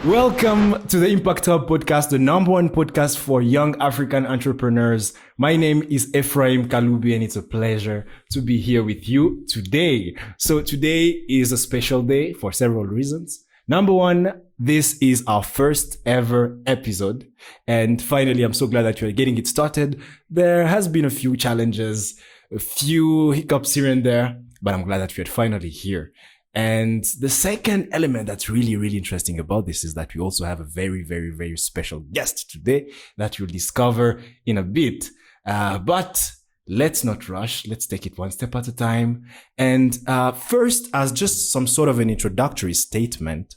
Welcome to the Impact Hub podcast, the number one podcast for young African entrepreneurs. My name is Ephraim Kalubi, and it's a pleasure to be here with you today. So today is a special day for several reasons. Number one, this is our first ever episode. And finally, I'm so glad that you're getting it started. There has been a few challenges, a few hiccups here and there, but I'm glad that we're finally here. And the second element that's really, really interesting about this is that we also have a very, very, very special guest today that you'll discover in a bit. But let's not rush. Let's take it one step at a time. And first, as just some sort of an introductory statement,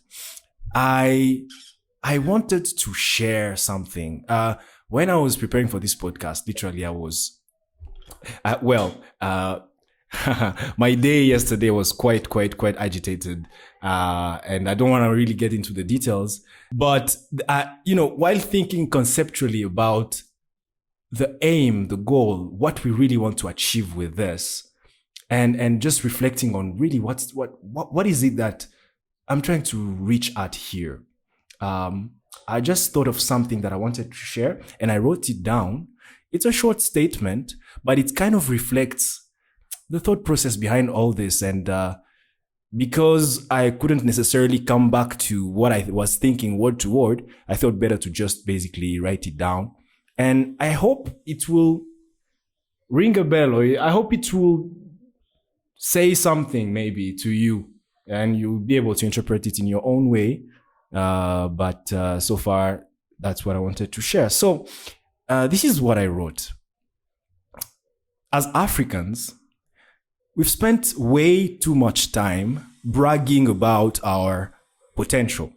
I wanted to share something. When I was preparing for this podcast, literally I was, my day yesterday was quite agitated, and I don't want to really get into the details. But while thinking conceptually about the aim, the goal, what we really want to achieve with this, and just reflecting on really what is it that I'm trying to reach at here, I just thought of something that I wanted to share, and I wrote it down. It's a short statement, but it kind of reflects the thought process behind all this. And because I couldn't necessarily come back to what I was thinking word to word, I thought better to just basically write it down. And I hope it will ring a bell, or I hope it will say something maybe to you, and you'll be able to interpret it in your own way. But so far, that's what I wanted to share. So this is what I wrote. As Africans, we've spent way too much time bragging about our potential.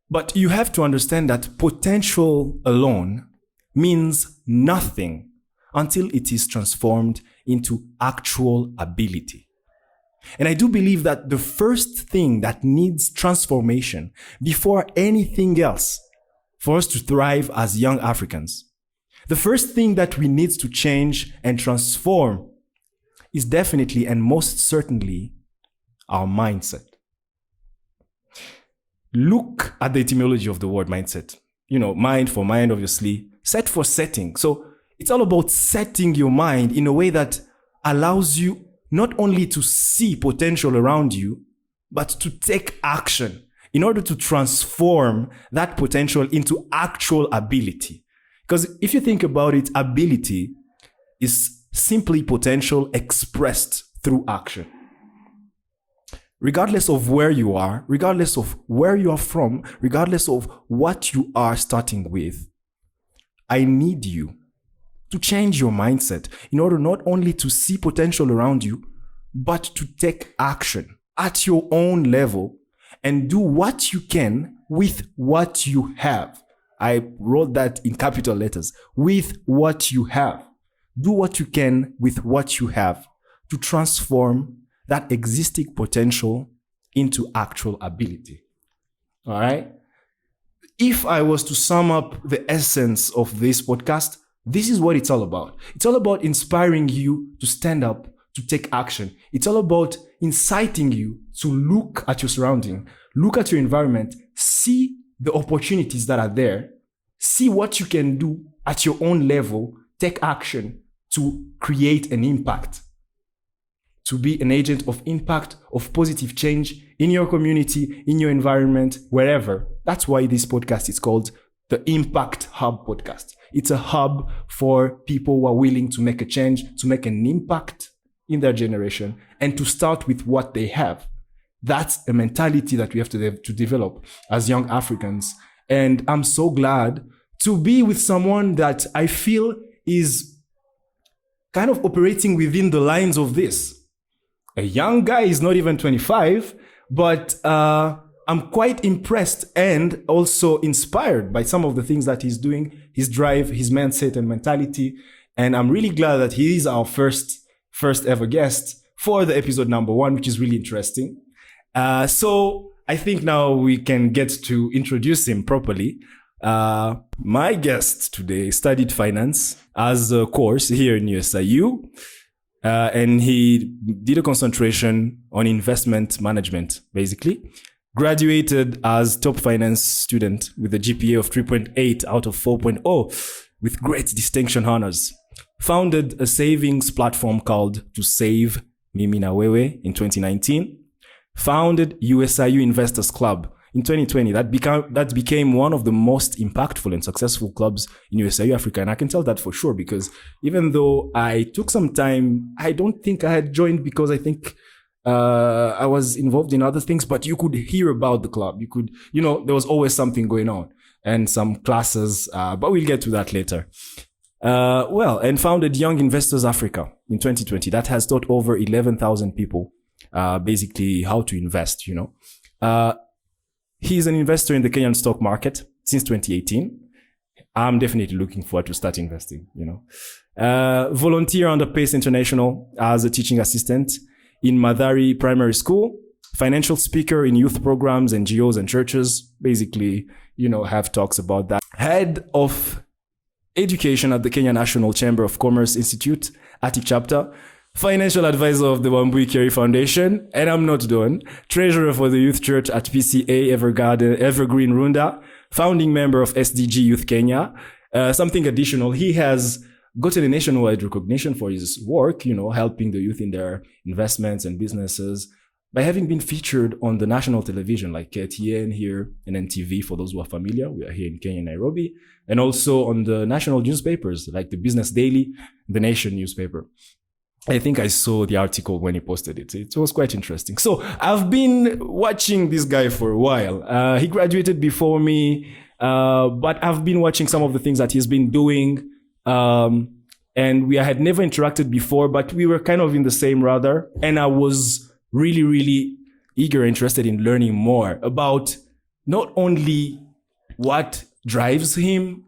But you have to understand that potential alone means nothing until it is transformed into actual ability. And I do believe that the first thing that needs transformation before anything else for us to thrive as young Africans, the first thing that we need to change and transform is definitely and most certainly our mindset. Look at the etymology of the word mindset. Mind for mind, obviously. Set for setting. So it's all about setting your mind in a way that allows you not only to see potential around you, but to take action in order to transform that potential into actual ability. Because if you think about it, ability is simply potential expressed through action. Regardless of where you are, regardless of where you are from, regardless of what you are starting with, I need you to change your mindset in order not only to see potential around you, but to take action at your own level and do what you can with what you have. I wrote that in capital letters, with what you have. Do what you can with what you have to transform that existing potential into actual ability. All right? If I was to sum up the essence of this podcast, this is what it's all about. It's all about inspiring you to stand up, to take action. It's all about inciting you to look at your surrounding, look at your environment, see the opportunities that are there, see what you can do at your own level, take action to create an impact, to be an agent of impact, of positive change in your community, in your environment, wherever. That's why this podcast is called the Impact Hub Podcast. It's a hub for people who are willing to make a change, to make an impact in their generation, and to start with what they have. That's a mentality that we have to develop as young Africans. And I'm so glad to be with someone that I feel is kind of operating within the lines of this. A young guy, is not even 25, but I'm quite impressed and also inspired by some of the things that he's doing, his drive, his mindset and mentality. And I'm really glad that he is our first ever guest for the episode number 1, which is really interesting. So I think now we can get to introduce him properly. My guest today studied finance as a course here in USIU, and he did a concentration on investment management, basically. Graduated as top finance student with a GPA of 3.8 out of 4.0 with great distinction honors. Founded a savings platform called To Save Mimi na Wewe in 2019. Founded USIU Investors Club in 2020. That became one of the most impactful and successful clubs in USIU Africa. And I can tell that for sure because even though I took some time, I don't think I had joined because I think I was involved in other things, but you could hear about the club. You could, there was always something going on and some classes, but we'll get to that later. And founded Young Investors Africa in 2020. That has taught over 11,000 people, basically how to invest, He's an investor in the Kenyan stock market since 2018. I'm definitely looking forward to start investing, Volunteer under Pace International as a teaching assistant in Madari Primary School, financial speaker in youth programs, NGOs and churches, basically, have talks about that. Head of education at the Kenya National Chamber of Commerce Institute, Ati chapter, financial advisor of the Wambui Kerry Foundation, and I'm not done, treasurer for the youth church at PCA Evergreen Runda, founding member of SDG Youth Kenya. Something additional, he has gotten a nationwide recognition for his work, helping the youth in their investments and businesses by having been featured on the national television like KTN here and NTV for those who are familiar. We are here in Kenya, Nairobi, and also on the national newspapers like the Business Daily, the Nation newspaper. I think I saw the article when he posted it. It was quite interesting. So I've been watching this guy for a while. He graduated before me, but I've been watching some of the things that he's been doing. And we had never interacted before, but we were kind of in the same radar. And I was really, really eager, interested in learning more about not only what drives him,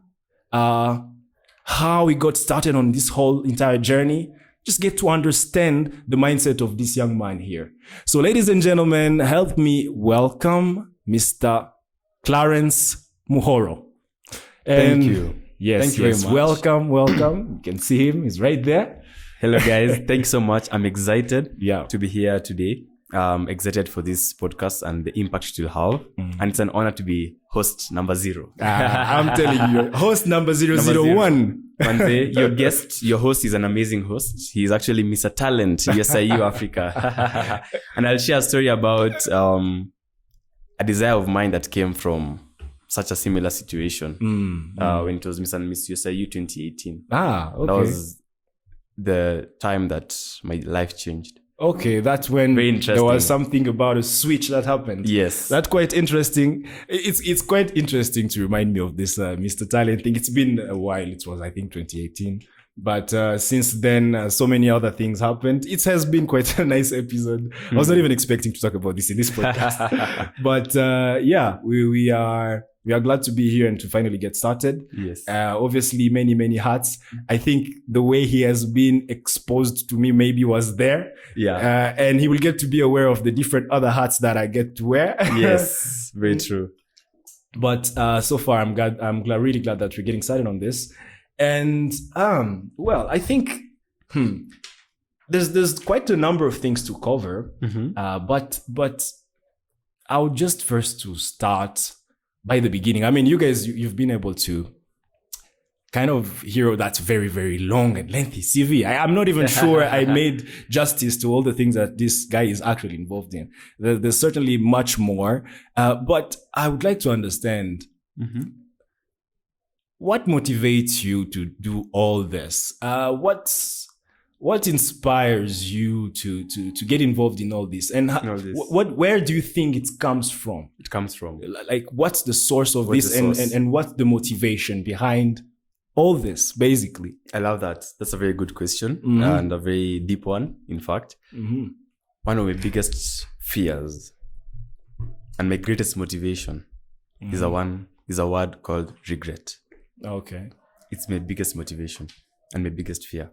how he got started on this whole entire journey, just get to understand the mindset of this young man here. So ladies and gentlemen, help me welcome Mr. Clarence Muhoro. Thank you. Yes, Thank you very much. Welcome. You can see him. He's right there. Hello, guys. Thanks so much. I'm excited Yeah. to be here today. Excited for this podcast and the impact it will have. And it's an honor to be host number 0. I'm telling you, host number 001. Manze, your host is an amazing host. He's actually Mr. Talent, USIU Africa. And I'll share a story about a desire of mine that came from such a similar situation when it was Miss and Miss USIU 2018. Okay. That was the time that my life changed. Okay, that's when there was something about a switch that happened. Yes. That's quite interesting. It's quite interesting to remind me of this Mr. Talent thing. It's been a while. It was, I think, 2018. But since then, so many other things happened. It has been quite a nice episode. I was not even expecting to talk about this in this podcast. But we are glad to be here and to finally get started. Yes. Obviously, many hats. I think the way he has been exposed to me maybe was there. Yeah. And he will get to be aware of the different other hats that I get to wear. Yes, very true. But so far, I'm really glad that we're getting started on this. And I think there's quite a number of things to cover. But I'll just first to start by the beginning. I mean, you guys, you've been able to kind of hear that very, very long and lengthy CV. I'm not even sure I made justice to all the things that this guy is actually involved in. There's certainly much more. But I would like to understand what motivates you to do all this? What inspires you to get involved in all this? And where do you think it comes from? It comes from like what's the source of this and what's the motivation behind all this, basically? I love that. That's a very good question and a very deep one, in fact. One of my biggest fears and my greatest motivation is a word called regret. Okay. It's my biggest motivation and my biggest fear.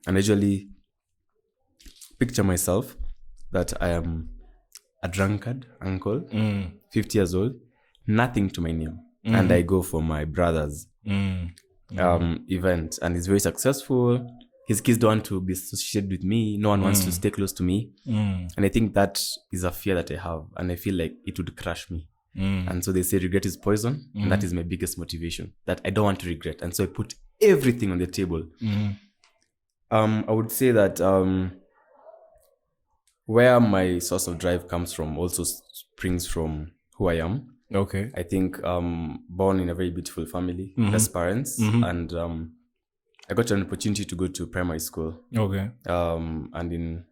And I usually picture myself that I am a drunkard uncle, 50 years old, nothing to my name. And I go for my brother's event. And he's very successful. his kids don't want to be associated with me. No one wants to stay close to me. And I think that is a fear that I have. And I feel like it would crush me. And so they say regret is poison. And that is my biggest motivation, that I don't want to regret. And so I put everything on the table. I would say that where my source of drive comes from also springs from who I am. Okay. I think born in a very beautiful family, best parents, and I got an opportunity to go to primary school. Okay. And in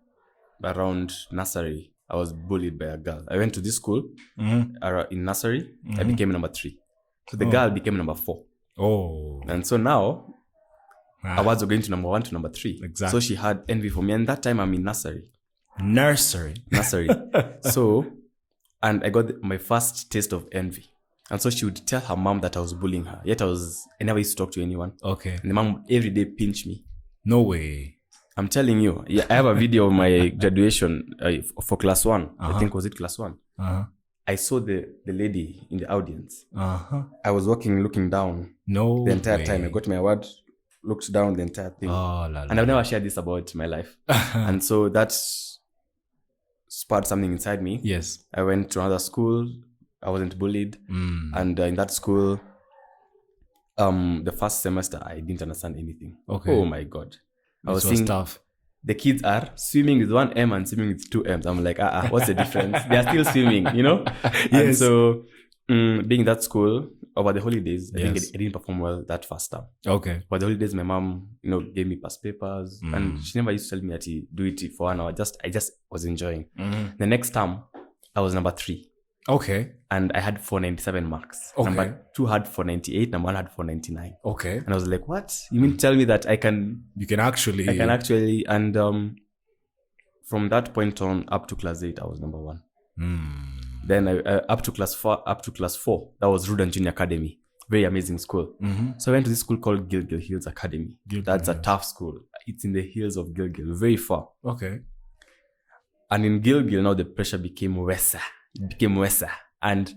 around nursery, I was bullied by a girl. I went to this school in nursery. I became number 3. So the girl became number 4. Oh. And so now awards were going to number 1 to number 3. Exactly. So she had envy for me. And that time I'm in nursery. Nursery. So, and I got my first taste of envy. And so she would tell her mom that I was bullying her. Yet I never used to talk to anyone. Okay. And the mom would every day pinch me. No way. I'm telling you. Yeah, I have a video of my graduation for class 1. I think, was it class 1? I saw the lady in the audience. I was walking, looking down. No the entire time. I got my award, looked down the entire thing. And I've never shared this about my life. And so that sparked something inside me. Yes. I went to another school. I wasn't bullied. And in that school, the first semester, I didn't understand anything. Okay. Oh my God. I was seeing tough. The kids are swimming with 1 M and swimming with 2 M's. I'm like, what's the difference? They are still swimming, you know? Yes. And so being that school, over the holidays, I think I didn't perform well that first time. Okay. Over the holidays, my mom, gave me past papers. And she never used to tell me that you do it for 1 hour. I just was enjoying. The next term, I was number 3. Okay. And I had 497 marks. Okay. Number 2 had 498. Number 1 had 499. Okay. And I was like, what? You mean tell me that I can actually, and from that point on up to class 8, I was number 1. Then up to class 4, that was Rudan Junior Academy. Very amazing school. So I went to this school called Gilgil Hills Academy. That's a tough school. It's in the hills of Gilgil, very far. Okay. And in Gilgil, now the pressure became worse. It became worse. And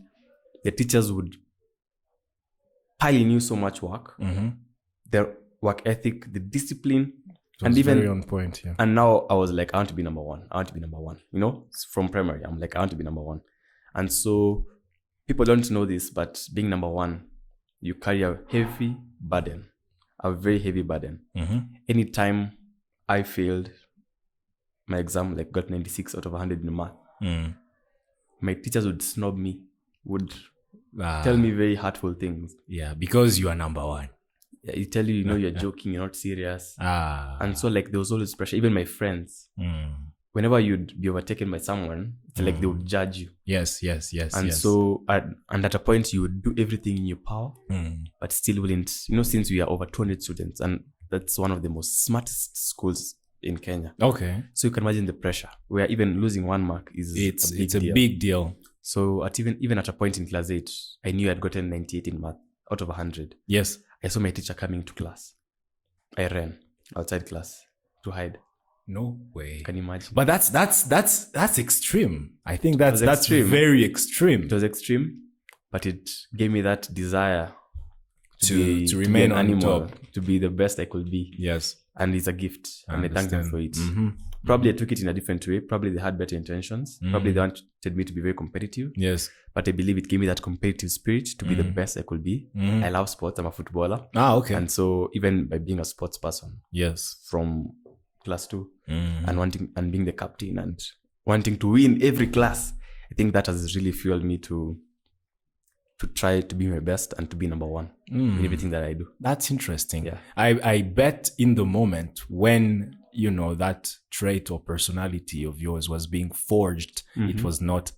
the teachers would pile in you so much work. Their work ethic, the discipline. And even very on point, yeah. And now I was like, I want to be number 1. I want to be number 1. From primary, I'm like, I want to be number 1. And so people don't know this, but being number 1, you carry a heavy burden, a very heavy burden. Anytime I failed my exam, like got 96 out of 100 in math, my teachers would snob me, would tell me very hurtful things. Yeah, because you are number 1. Yeah, you tell you, you're joking, you're not serious. And so like there was always pressure. Even my friends, whenever you'd be overtaken by someone, it's like they would judge you. Yes. And so, and at a point you would do everything in your power, but still wouldn't, since we are over 200 students, and that's one of the most smartest schools in Kenya. Okay. So you can imagine the pressure where even losing 1 mark is a big deal. So even at a point in class 8, I knew I'd gotten 98 in math out of 100. Yes. I saw my teacher coming to class. I ran outside class to hide. No way. Can you imagine? But that's extreme. I think that's very extreme. It was extreme, but it gave me that desire to remain on top, to be the best I could be. Yes. And it's a gift, and I thank them for it. Probably I took it in a different way. Probably they had better intentions. Probably they wanted me to be very competitive. Yes. But I believe it gave me that competitive spirit to be the best I could be. I love sports. I'm a footballer. Okay. And so even by being a sports person, yes, from class 2, and being the captain and wanting to win every class, I think that has really fueled me to try to be my best and to be number 1 in everything that I do. That's interesting. Yeah. I bet in the moment when, that trait or personality of yours was being forged, it was not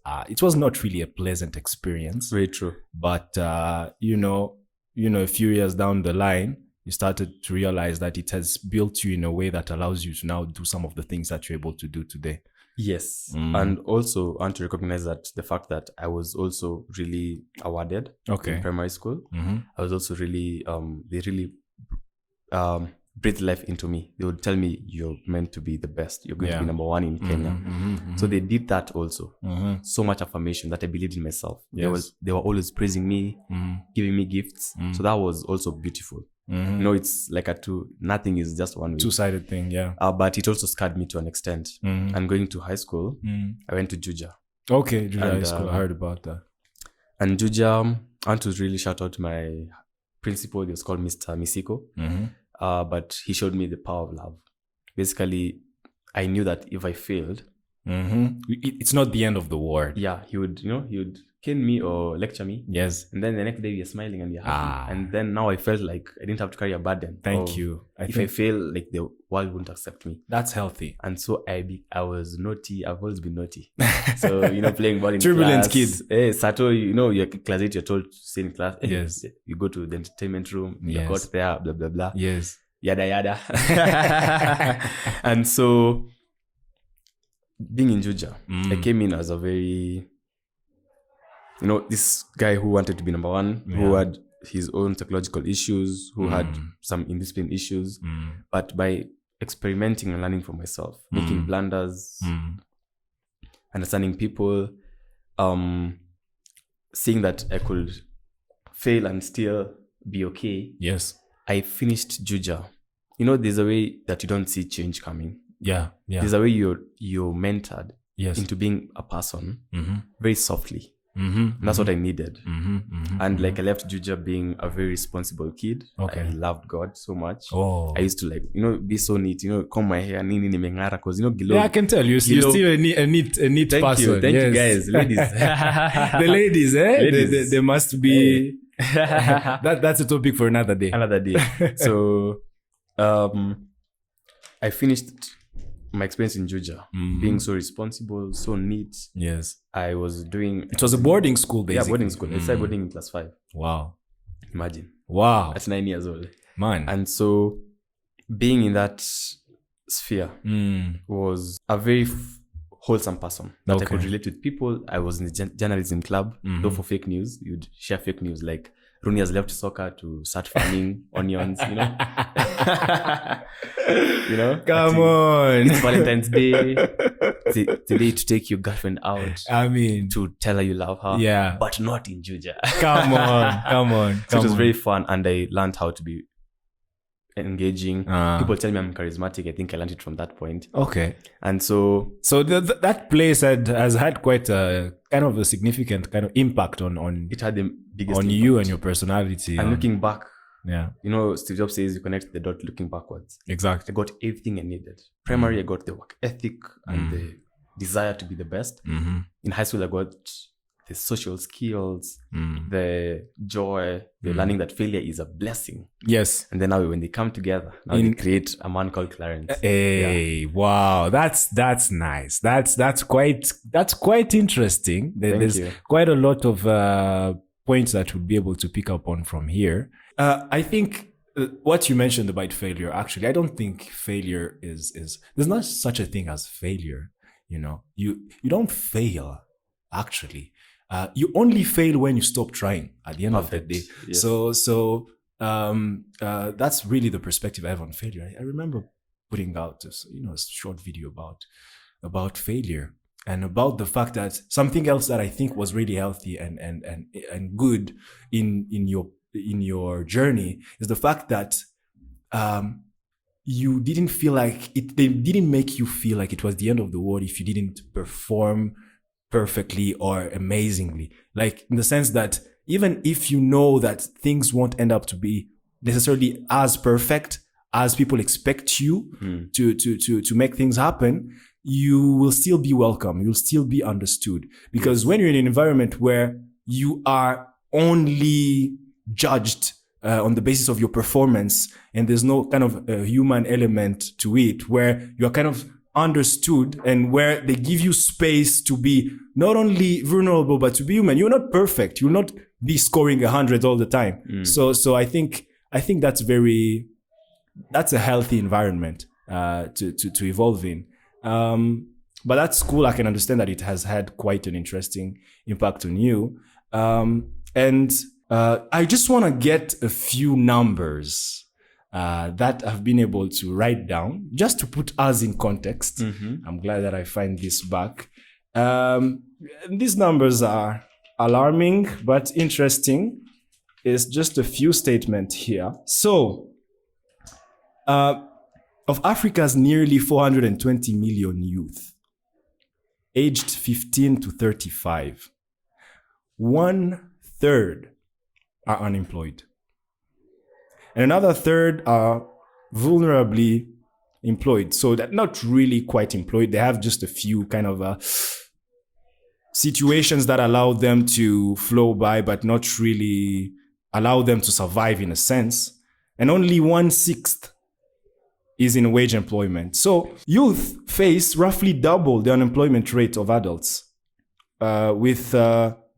really a pleasant experience. Very true. But, a few years down the line, you started to realize that it has built you in a way that allows you to now do some of the things that you're able to do today. Yes. And also I want to recognize that the fact that I was also really awarded in primary school. I was also really, they really breathed life into me. They would tell me, you're meant to be the best. You're going to be number 1 in Kenya. So they did that also. So much affirmation that I believed in myself. Yes. They were always praising me, giving me gifts. So that was also beautiful. It's like nothing is just one way. Two-sided thing, yeah. But it also scarred me to an extent. And going to high school, I went to Juja. Okay, Juja High School. I heard about that. And Juja, I want to really shout out to my principal. He was called Mr. Misiko. But he showed me the power of love. Basically, I knew that if I failed, it's not the end of the world. Yeah, he would cane me or lecture me. Yes. And then the next day we are smiling and we are happy. And then now I felt like I didn't have to carry a burden. Thank you. If I fail, like the world wouldn't accept me. That's healthy. And so I was naughty. I've always been naughty. So, playing ball in Turbulent class. Kid. Hey, Sato, you're class 8, you're told to stay in class. Yes. You go to the entertainment room. Yes. You got there, blah, blah, blah. Yes. Yada, yada. And so being in Juja, I came in as a very, this guy who wanted to be number one, who had his own psychological issues, who had some indiscipline issues. But by experimenting and learning for myself, making blunders, understanding people, seeing that I could fail and still be okay. Yes. I finished Juja. There's a way that you don't see change coming. Yeah. There's a way you're mentored Yes. into being a person very softly. That's what I needed. And like I left Juja being a very responsible kid. Okay. I loved God so much. Oh. I used to be so neat, comb my hair, nini nimengara, because yeah, I can tell you're still a neat person. Thank you guys, ladies. The ladies, Ladies. They must be. That's a topic for another day. So, I finished my experience in Juja, being so responsible, so neat. Yes. I was doing... It was a boarding school, basically. Yeah, boarding school. I started boarding in class 5. Wow. Imagine. Wow. That's 9 years old. Man. And so being in that sphere was a very wholesome person that I could relate with people. I was in the journalism club, though for fake news, you'd share fake news like Rooney has left soccer to start farming onions, Come on. It's Valentine's Day. Today to take your girlfriend out. I mean, to tell her you love her. Yeah. But not in Juja. Come on. So it was very fun, and I learned how to be engaging. People tell me I'm charismatic. I think I learned it from that point. Okay. And so that place has had quite a kind of a significant kind of impact on it had the biggest on impact. you and your personality. And looking back, Steve Jobs says you connect the dot looking backwards. Exactly. I got everything I needed. Primary, I got the work ethic and the desire to be the best. In high school, I got the social skills, the joy, the learning that failure is a blessing. Yes. And then now when they come together, they create a man called Clarence. Hey, wow, that's nice. That's quite interesting. There's quite a lot of points that we'll be able to pick up on from here. I think what you mentioned about failure, actually, I don't think failure is there's not such a thing as failure. You don't fail, actually. You only fail when you stop trying at the end of the day. Yes. So that's really the perspective I have on failure. I remember putting out a short video about failure and about the fact that something else that I think was really healthy and good in your journey is the fact that you didn't feel like they didn't make you feel like it was the end of the world if you didn't perform perfectly or amazingly, like in the sense that even if you know that things won't end up to be necessarily as perfect as people expect you to make things happen, you will still be welcome. You'll still be understood, because when you're in an environment where you are only judged on the basis of your performance and there's no kind of human element to it, where you're kind of understood and where they give you space to be not only vulnerable but to be human. You're not perfect. You'll not be scoring 100 all the time. So I think that's a healthy environment to evolve in. But that's cool. I can understand that it has had quite an interesting impact on you. And I just want to get a few numbers that I've been able to write down just to put us in context. I'm glad that I find this back. These numbers are alarming but interesting. It's just a few statements here. So Of Africa's nearly 420 million youth, aged 15 to 35, 1/3 are unemployed. And another third are vulnerably employed. So they're not really quite employed. They have just a few kind of situations that allow them to flow by, but not really allow them to survive in a sense. And only 1/6 is in wage employment. So youth face roughly double the unemployment rate of adults, with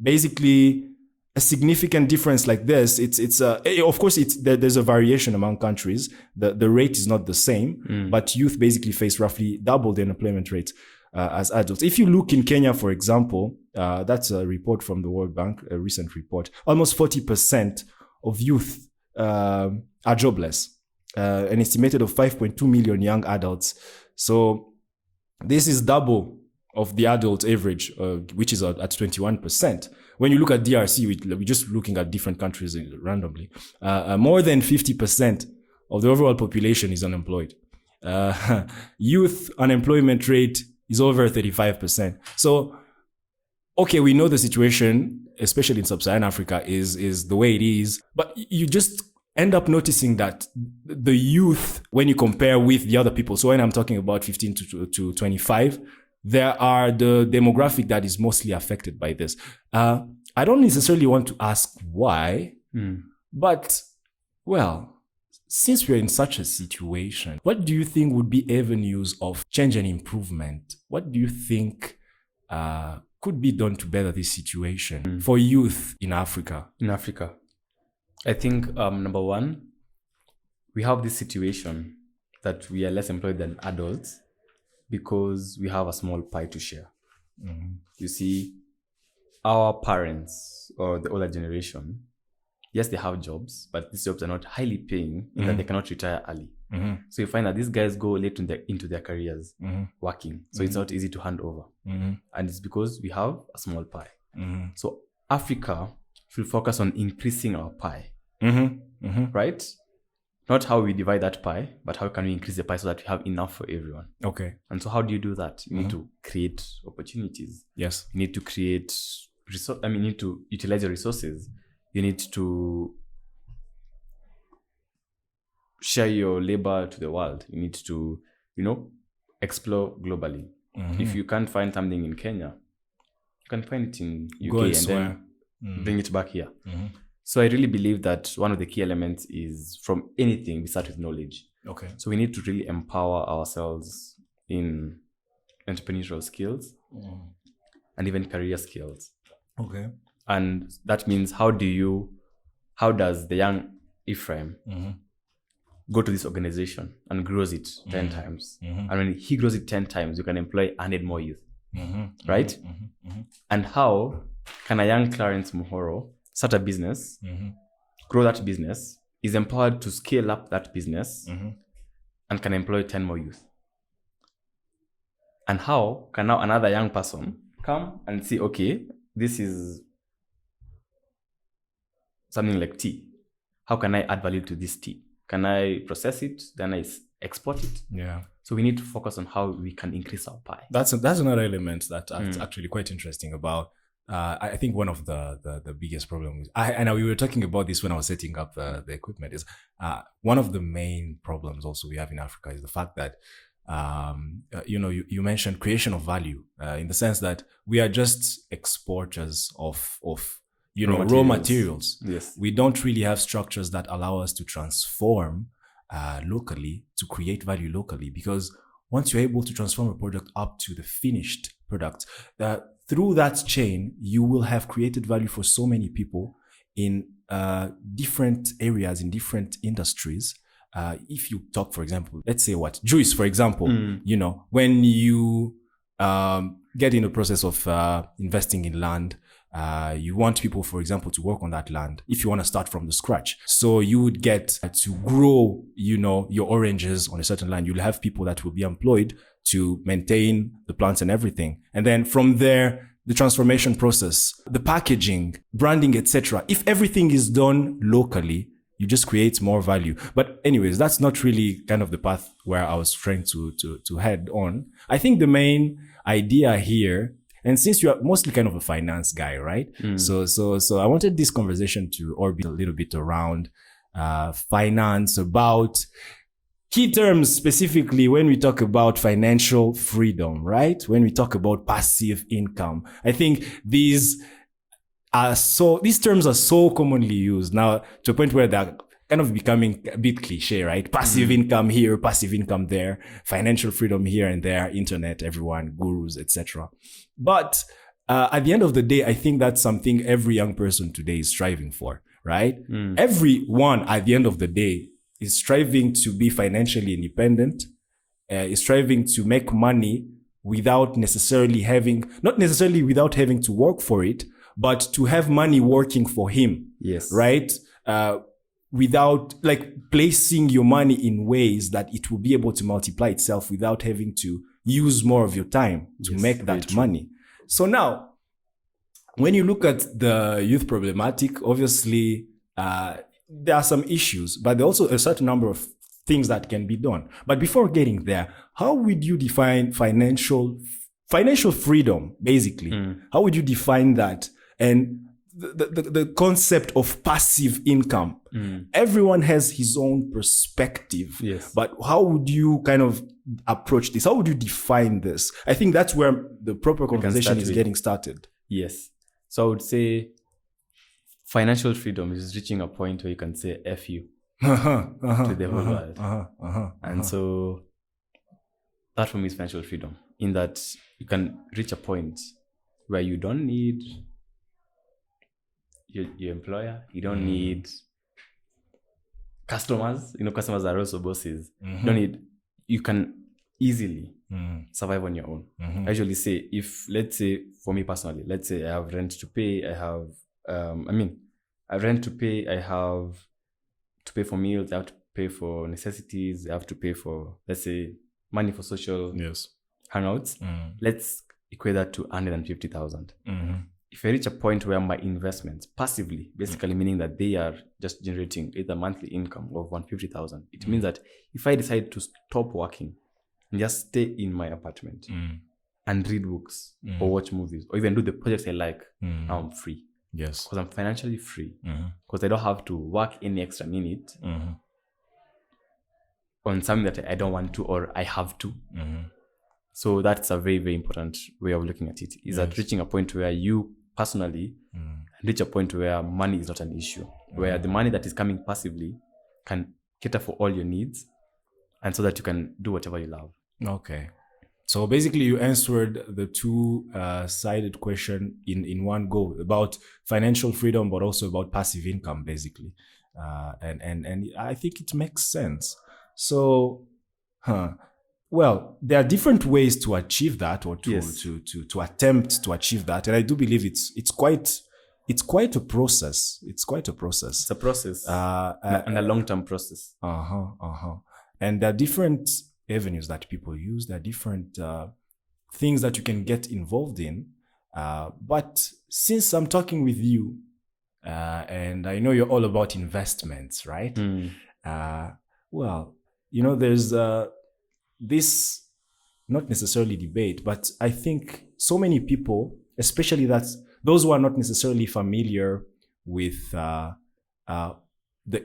basically a significant difference like this. Of course, there's a variation among countries. The rate is not the same, but youth basically face roughly double the unemployment rate as adults. If you look in Kenya, for example, that's a report from the World Bank, a recent report, almost 40% of youth are jobless. An estimated of 5.2 million young adults. So this is double of the adult average, which is at 21%. When you look at DRC, we're just looking at different countries randomly. More than 50% of the overall population is unemployed. Youth unemployment rate is over 35%. So, okay, we know the situation, especially in sub-Saharan Africa, is the way it is. But you just end up noticing that the youth, when you compare with the other people, so when I'm talking about 15 to 25, there are the demographic that is mostly affected by this. I don't necessarily want to ask why, but, well, since we're in such a situation, what do you think would be avenues of change and improvement? What do you think could be done to better this situation for youth in Africa? In Africa, I think number one, we have this situation that we are less employed than adults because we have a small pie to share. You see, our parents or the older generation, yes, they have jobs, but these jobs are not highly paying in that they cannot retire early. So you find that these guys go late into their careers working. So it's not easy to hand over. And it's because we have a small pie. So Africa should focus on increasing our pie, right? Not how we divide that pie, but how can we increase the pie so that we have enough for everyone. Okay. And so how do you do that? You need to create opportunities. Yes. You need to create you need to utilize your resources. You need to share your labor to the world. You need to, explore globally. If you can't find something in Kenya, you can find it in UK and then bring it back here. So I really believe that one of the key elements is, from anything, we start with knowledge. Okay. So we need to really empower ourselves in entrepreneurial skills and even career skills. Okay. And that means how does the young Ephraim go to this organization and grows it 10 times? And when he grows it 10 times, you can employ 100 more youth, right? And how can a young Clarence Muhoro start a business, grow that business, is empowered to scale up that business, and can employ 10 more youth? And how can now another young person come and see, okay, this is something like tea. How can I add value to this tea? Can I process it? Then I export it? Yeah. So we need to focus on how we can increase our pie. That's another element that's actually quite interesting about. I think one of the biggest problems, we were talking about this when I was setting up the equipment, is one of the main problems also we have in Africa is the fact that you mentioned creation of value, in the sense that we are just exporters of raw materials. Yes. We don't really have structures that allow us to transform locally, to create value locally, because once you're able to transform a product up to the finished product, through that chain, you will have created value for so many people in different areas, in different industries. If you talk, for example, let's say juice, for example, when you get in the process of investing in land, you want people, for example, to work on that land if you want to start from the scratch. So you would get to grow, your oranges on a certain land. You'll have people that will be employed to maintain the plants and everything. And then from there, the transformation process, the packaging, branding, etc. If everything is done locally, you just create more value. But anyways, that's not really kind of the path where I was trying to head on. I think the main idea here, and since you are mostly kind of a finance guy, right? So I wanted this conversation to orbit a little bit around finance, about key terms, specifically when we talk about financial freedom, right? When we talk about passive income. I think these terms are so commonly used now to a point where they're kind of becoming a bit cliche, right? Passive income here, passive income there, financial freedom here and there, internet, everyone, gurus, etc. But at the end of the day, I think that's something every young person today is striving for, right? Everyone at the end of the day is striving to be financially independent, is striving to make money without necessarily not necessarily without having to work for it, but to have money working for him. Yes. Right? Without like placing your money in ways that it will be able to multiply itself without having to use more of your time to make that money. So now, when you look at the youth problematic, obviously, there are some issues, but there are also a certain number of things that can be done. But before getting there, how would you define financial freedom, basically? How would you define that? And the concept of passive income. Everyone has his own perspective. Yes. But how would you kind of approach this? How would you define this? I think that's where the proper conversation is getting started. Yes. So I would say financial freedom is reaching a point where you can say F you to the whole world. And so that for me is financial freedom, in that you can reach a point where you don't need your employer, you don't need customers. Customers are also bosses. You can easily survive on your own. I usually say, let's say for me personally, let's say I have rent to pay, I have rent to pay, I have to pay for meals, I have to pay for necessities, I have to pay for, let's say, money for social hangouts. Let's equate that to 150,000. If I reach a point where my investments passively, basically meaning that they are just generating either monthly income of 150,000, it means that if I decide to stop working and just stay in my apartment and read books or watch movies or even do the projects I like, now I'm free. Yes. Because I'm financially free. Because I don't have to work any extra minute on something that I don't want to or I have to. So that's a very, very important way of looking at it, is that reaching a point where you personally reach a point where money is not an issue, where the money that is coming passively can cater for all your needs, and so that you can do whatever you love. Okay. So basically you answered the two-sided question in one go, about financial freedom, but also about passive income, basically. And I think it makes sense. So, well, there are different ways to achieve that, or to attempt to achieve that. And I do believe it's quite a process. It's quite a process. It's a process. And a long-term process. And there are different avenues that people use. There are different things that you can get involved in. But since I'm talking with you, and I know you're all about investments, right? Well, there's this, not necessarily debate, but I think so many people, especially those who are not necessarily familiar with the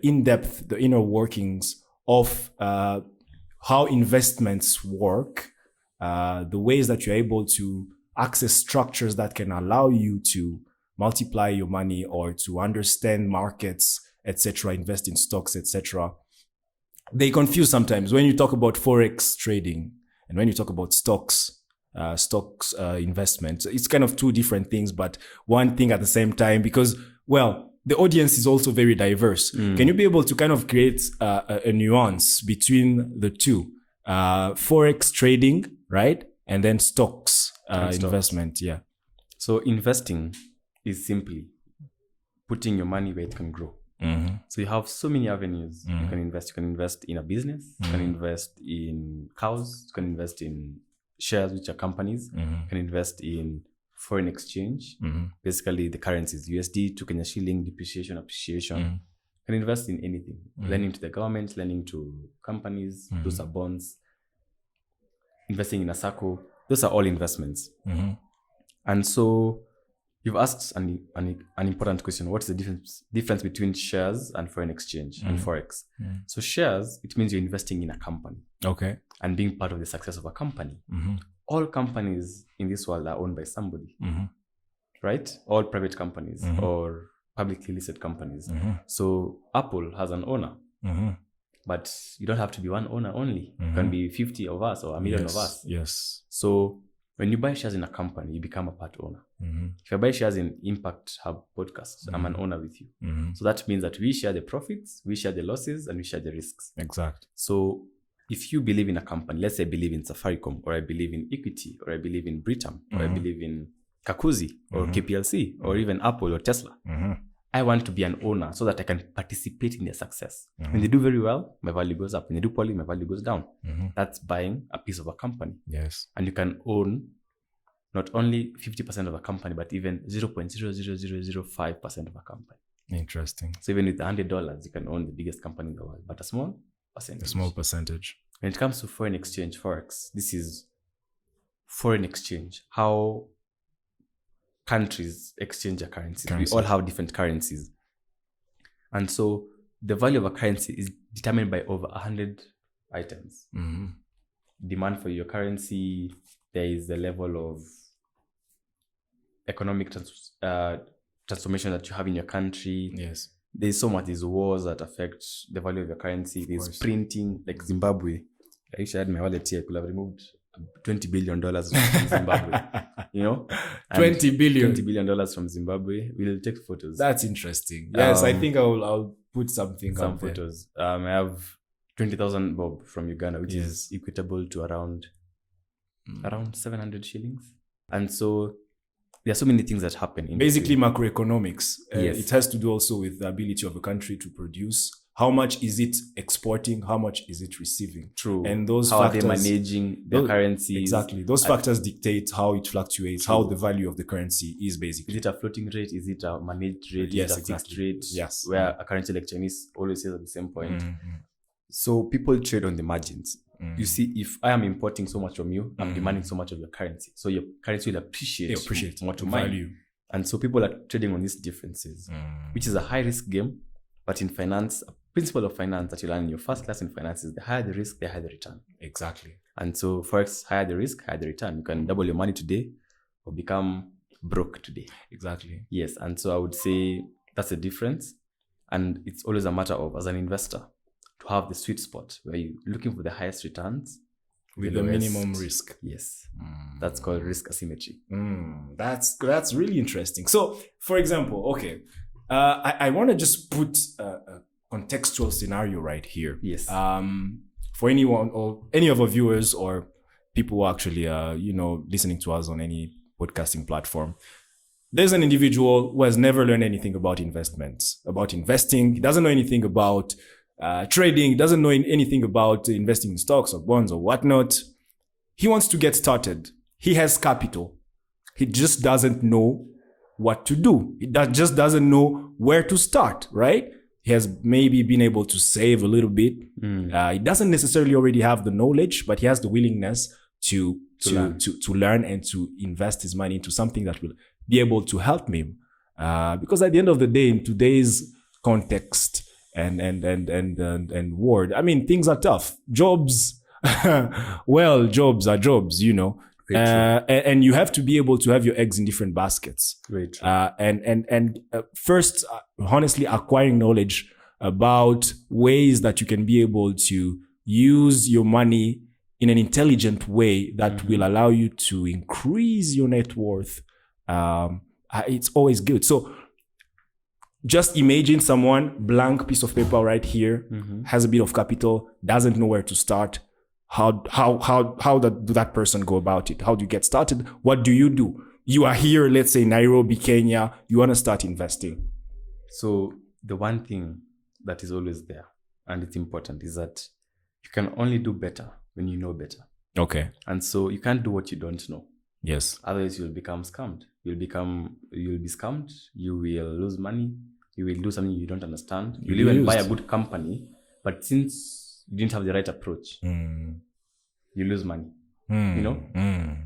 in-depth, the inner workings of how investments work, the ways that you're able to access structures that can allow you to multiply your money or to understand markets, etc., invest in stocks, etc. They confuse sometimes when you talk about Forex trading and when you talk about stocks investment. It's kind of two different things, but one thing at the same time, because, well, the audience is also very diverse. Can you be able to kind of create a nuance between the two? Forex trading, right? And then stocks investment, yeah. So investing is simply putting your money where it can grow. So you have so many avenues you can invest. You can invest in a business, you can invest in cows, you can invest in shares, which are companies, you can invest in foreign exchange, basically the currencies, USD to Kenya shilling, depreciation, appreciation. You can invest in anything. Lending to the government, lending to companies, those are bonds. Investing in a circle, those are all investments. And so you've asked an important question. What's the difference between shares and foreign exchange and Forex? So shares, it means you're investing in a company. Okay. And being part of the success of a company. All companies in this world are owned by somebody, right? All private companies or publicly listed companies. So Apple has an owner, but you don't have to be one owner only. You can be 50 of us or a million of us. Yes. So when you buy shares in a company, you become a part owner. If I buy shares in Impact Hub Podcast, I'm an owner with you. So that means that we share the profits, we share the losses, and we share the risks. Exactly. So if you believe in a company, let's say I believe in Safaricom, or I believe in Equity, or I believe in Britam, or I believe in Kakuzi, or KPLC, or even Apple or Tesla, I want to be an owner so that I can participate in their success. When they do very well, my value goes up. When they do poorly, my value goes down. That's buying a piece of a company. Yes. And you can own not only 50% of a company, but even 0.00005% of a company. Interesting. So even with $100, you can own the biggest company in the world, but a small percentage. A small percentage. When it comes to foreign exchange, Forex, this is foreign exchange. How countries exchange their currencies. We all have different currencies. And so the value of a currency is determined by over 100 items. Demand for your currency, there is the level of economic transformation that you have in your country. Yes. There's so much. There's wars that affect the value of your currency. There's printing, like Zimbabwe. I wish I had my wallet here. I could have removed $20 billion from Zimbabwe. You know? And $20 billion from Zimbabwe. We'll take photos. That's interesting. Yes, I think I'll put some photos. I have 20,000 bob from Uganda, which is equitable to around 700 shillings. And so there are so many things that happen in basically macroeconomics. It has to do also with the ability of a country to produce. How much is it exporting? How much is it receiving? True. And those how factors, are they managing their currencies? Exactly. Those factors dictate how it fluctuates, how the value of the currency is basically. Is it a floating rate? Is it a managed rate? Yes, is it a fixed rate? Yes. Where a currency like Chinese always says at the same point. So people trade on the margins. You see, if I am importing so much from you, I'm demanding so much of your currency. So your currency will appreciate what you value. And so people are trading on these differences, which is a high risk game. But in finance, a principle of finance that you learn in your first class in finance is the higher the risk, the higher the return. Exactly. And so Forex, higher the risk, higher the return. You can double your money today or become broke today. Exactly. Yes. And so I would say that's the difference. And it's always a matter of, as an investor, to have the sweet spot where you're looking for the highest returns with the minimum risk. Yes. That's called risk asymmetry. That's really interesting. So, for example, okay, I want to just put a contextual scenario right here. Yes. For anyone or any of our viewers or people who are actually, listening to us on any podcasting platform, there's an individual who has never learned anything about investments, about investing. He doesn't know anything about trading, doesn't know anything about investing in stocks or bonds or whatnot. He wants to get started. He has capital. He just doesn't know what to do. He just doesn't know where to start, right? He has maybe been able to save a little bit. He doesn't necessarily already have the knowledge, but he has the willingness to learn and to invest his money into something that will be able to help him. Because at the end of the day, in today's context, and world, I mean, things are tough. Jobs, jobs are jobs, and you have to be able to have your eggs in different baskets. Very true. First, honestly, acquiring knowledge about ways that you can be able to use your money in an intelligent way that will allow you to increase your net worth. It's always good. So, just imagine someone, blank piece of paper right here, has a bit of capital, doesn't know where to start. How do that person go about it? How do you get started? What do? You are here, let's say Nairobi, Kenya. You want to start investing. So the one thing that is always there, and it's important, is that you can only do better when you know better. Okay. And so you can't do what you don't know. Yes. Otherwise, you'll become scammed. You'll be scammed. You will lose money. You will do something you don't understand. You You'll even buy a used. good company, but since you didn't have the right approach, you lose money. You know?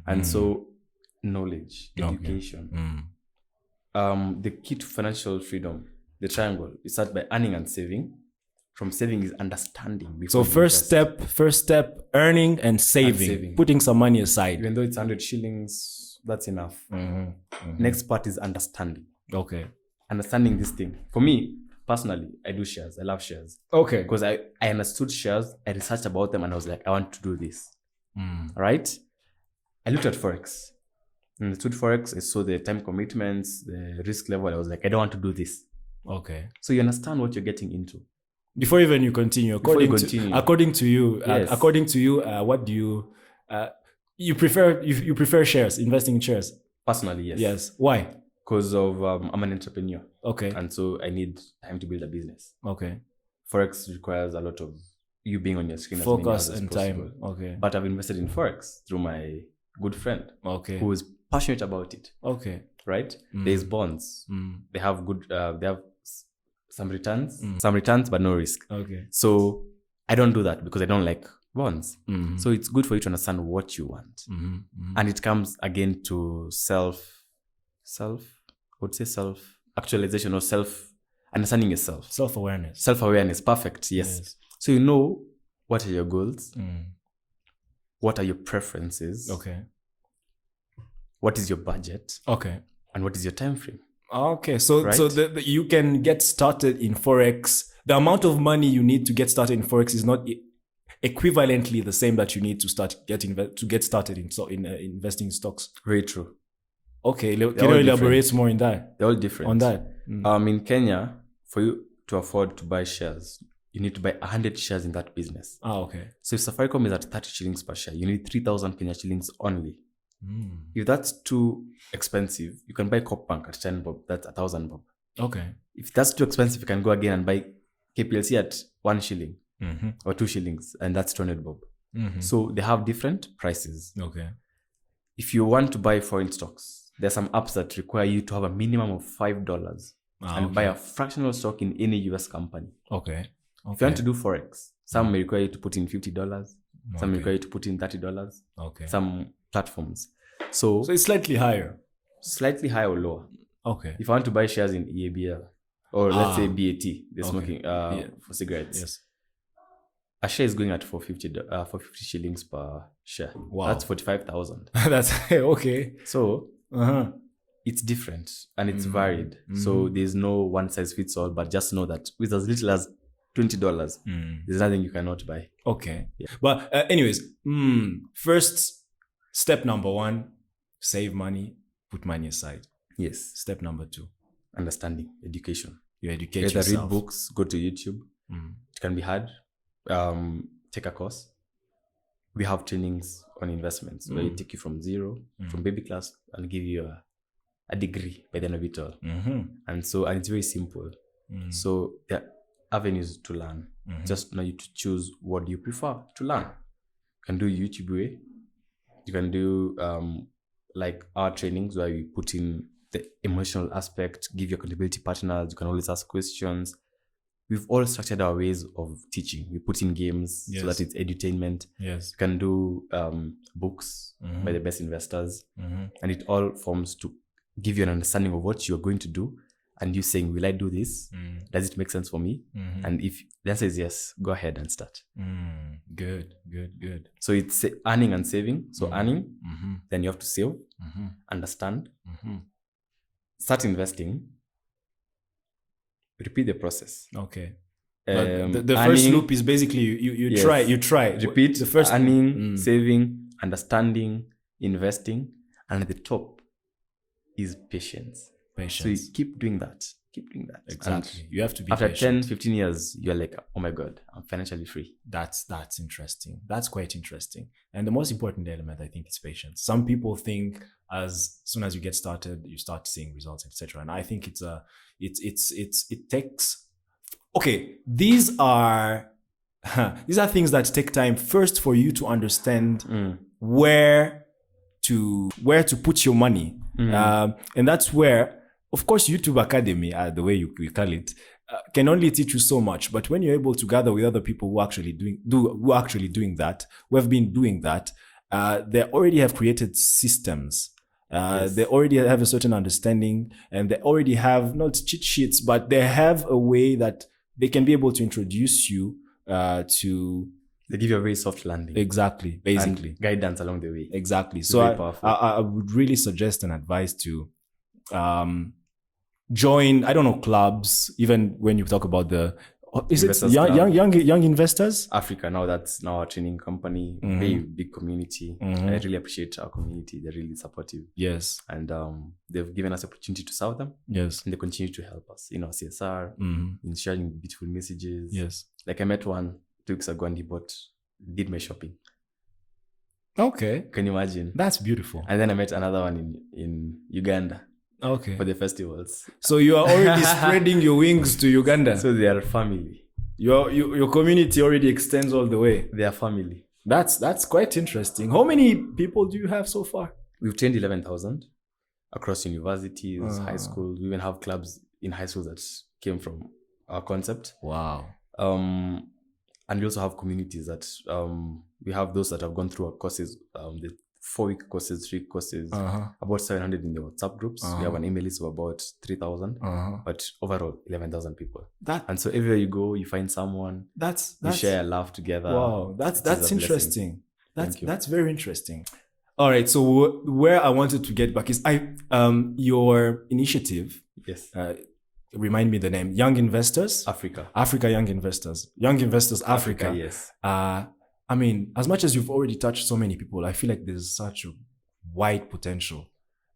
And so knowledge, education. The key to financial freedom, the triangle, is start by earning and saving. From saving is understanding. So first step, earning and saving, putting some money aside. Even though it's 100 shillings, that's enough. Next part is understanding. Okay. Understanding this thing. For me, personally, I do shares. I love shares. Okay. Because I understood shares, I researched about them, and I was like, I want to do this. Right? I looked at Forex. I understood Forex. I saw the time commitments, the risk level. I was like, I don't want to do this. Okay. So you understand what you're getting into. Before even you continue, according to you, what do you prefer shares, investing in shares? Personally, yes. Yes. Why? Because of I'm an entrepreneur. Okay. And so I need time to build a business. Okay. Forex requires a lot of you being on your screen, focus as and possible. time. Okay. But I've invested in Forex through my good friend. Okay. Who is passionate about it. Okay. Right? There's bonds. They have good. They have some returns, but no risk. Okay. So I don't do that because I don't like bonds. So it's good for you to understand what you want. And it comes again to self-actualization or understanding yourself. Self-awareness. Perfect. Yes. So you know what are your goals? What are your preferences? Okay. What is your budget? Okay. And what is your time frame? Okay, so you can get started in Forex. The amount of money you need to get started in Forex is not equivalently the same that you need to get started in investing in stocks. Very true. Okay, can you elaborate more in that? They're all different. On that. In Kenya, for you to afford to buy shares, you need to buy 100 shares in that business. Okay. So if Safaricom is at 30 shillings per share, you need 3,000 Kenya shillings only. If that's too expensive, you can buy Coop Bank at 10 bob. That's 1,000 bob. Okay. If that's too expensive, you can go again and buy KPLC at 1 shilling or 2 shillings, and that's 200 bob. So they have different prices. Okay. If you want to buy foreign stocks, there are some apps that require you to have a minimum of $5 and buy a fractional stock in any US company. Okay. If you want to do Forex, some may require you to put in $50. Some require you to put in $30. Okay. Some platforms. So it's slightly higher. Slightly higher or lower. Okay. If I want to buy shares in EABL or let's say BAT, they're smoking for cigarettes. Yes. A share is going at 450 shillings per share. Wow. That's 45,000. That's okay. So it's different and it's varied. So there's no one size fits all, but just know that with as little as $20, there's nothing you cannot buy. Okay. Yeah. But anyways, first step number 1, save money, put money aside. Yes. Step number 2, understanding, education. You educate yourself. Read books, go to YouTube. It can be hard. Take a course. We have trainings on investments where you take you from zero, from baby class, and give you a degree by the end of it all. And it's very simple. So there are avenues to learn. Just know you to choose what you prefer to learn. You can do YouTube way. You can do like our trainings where we put in the emotional aspect, give your accountability partners. You can always ask questions. We've all structured our ways of teaching. We put in games so that it's edutainment. Yes. You can do books by the best investors. And it all forms to give you an understanding of what you're going to do. And you saying, will I do this? Does it make sense for me? And if the answer is yes, go ahead and start. Good. So it's earning and saving. So earning, then you have to save, understand, start investing, repeat the process. Okay. The first loop is basically you try. Repeat the first earning, saving, understanding, investing, and at the top is patience. So you keep doing that. Exactly. And you have to be after patient. 10, 15 years, you're like, oh my God, I'm financially free. That's interesting. That's quite interesting. And the most important element, I think, is patience. Some people think as soon as you get started, you start seeing results, etc. And I think it takes. Okay, these are things that take time first for you to understand where to put your money, and that's where of course, YouTube Academy, the way you call it, can only teach you so much. But when you're able to gather with other people who are actually doing that, who have been doing that, they already have created systems. They already have a certain understanding, and they already have not cheat sheets, but they have a way that they can be able to introduce you to. They give you a very soft landing. Exactly, basically. And guidance along the way. Exactly. It's So I would really suggest and advise to join, I don't know, clubs, even when you talk about young investors? Africa, that's now our training company, very big community. I really appreciate our community. They're really supportive. Yes. And they've given us opportunity to serve them. Yes. And they continue to help us, CSR, in sharing beautiful messages. Yes. Like I met one 2 weeks ago and he did my shopping. Okay. Can you imagine? That's beautiful. And then I met another one in Uganda. Okay. For the festivals. So you are already spreading your wings to Uganda. So they are family. Your community already extends all the way. They are family. That's quite interesting. How many people do you have so far? We've trained 11,000 across universities, high schools. We even have clubs in high schools that came from our concept. Wow. And we also have communities that we have those that have gone through our courses, the 4-week courses, 3 courses, about 700 in the WhatsApp groups. We have an email list of about 3,000, but overall 11,000 people. And so everywhere you go, you find someone. You share a laugh together. Wow, that's interesting. That's very interesting. All right, so where I wanted to get back is your initiative. Yes. Remind me the name. Young Investors? Africa Young Investors. Young Investors Africa. Yes. I mean, as much as you've already touched so many people, I feel like there's such a wide potential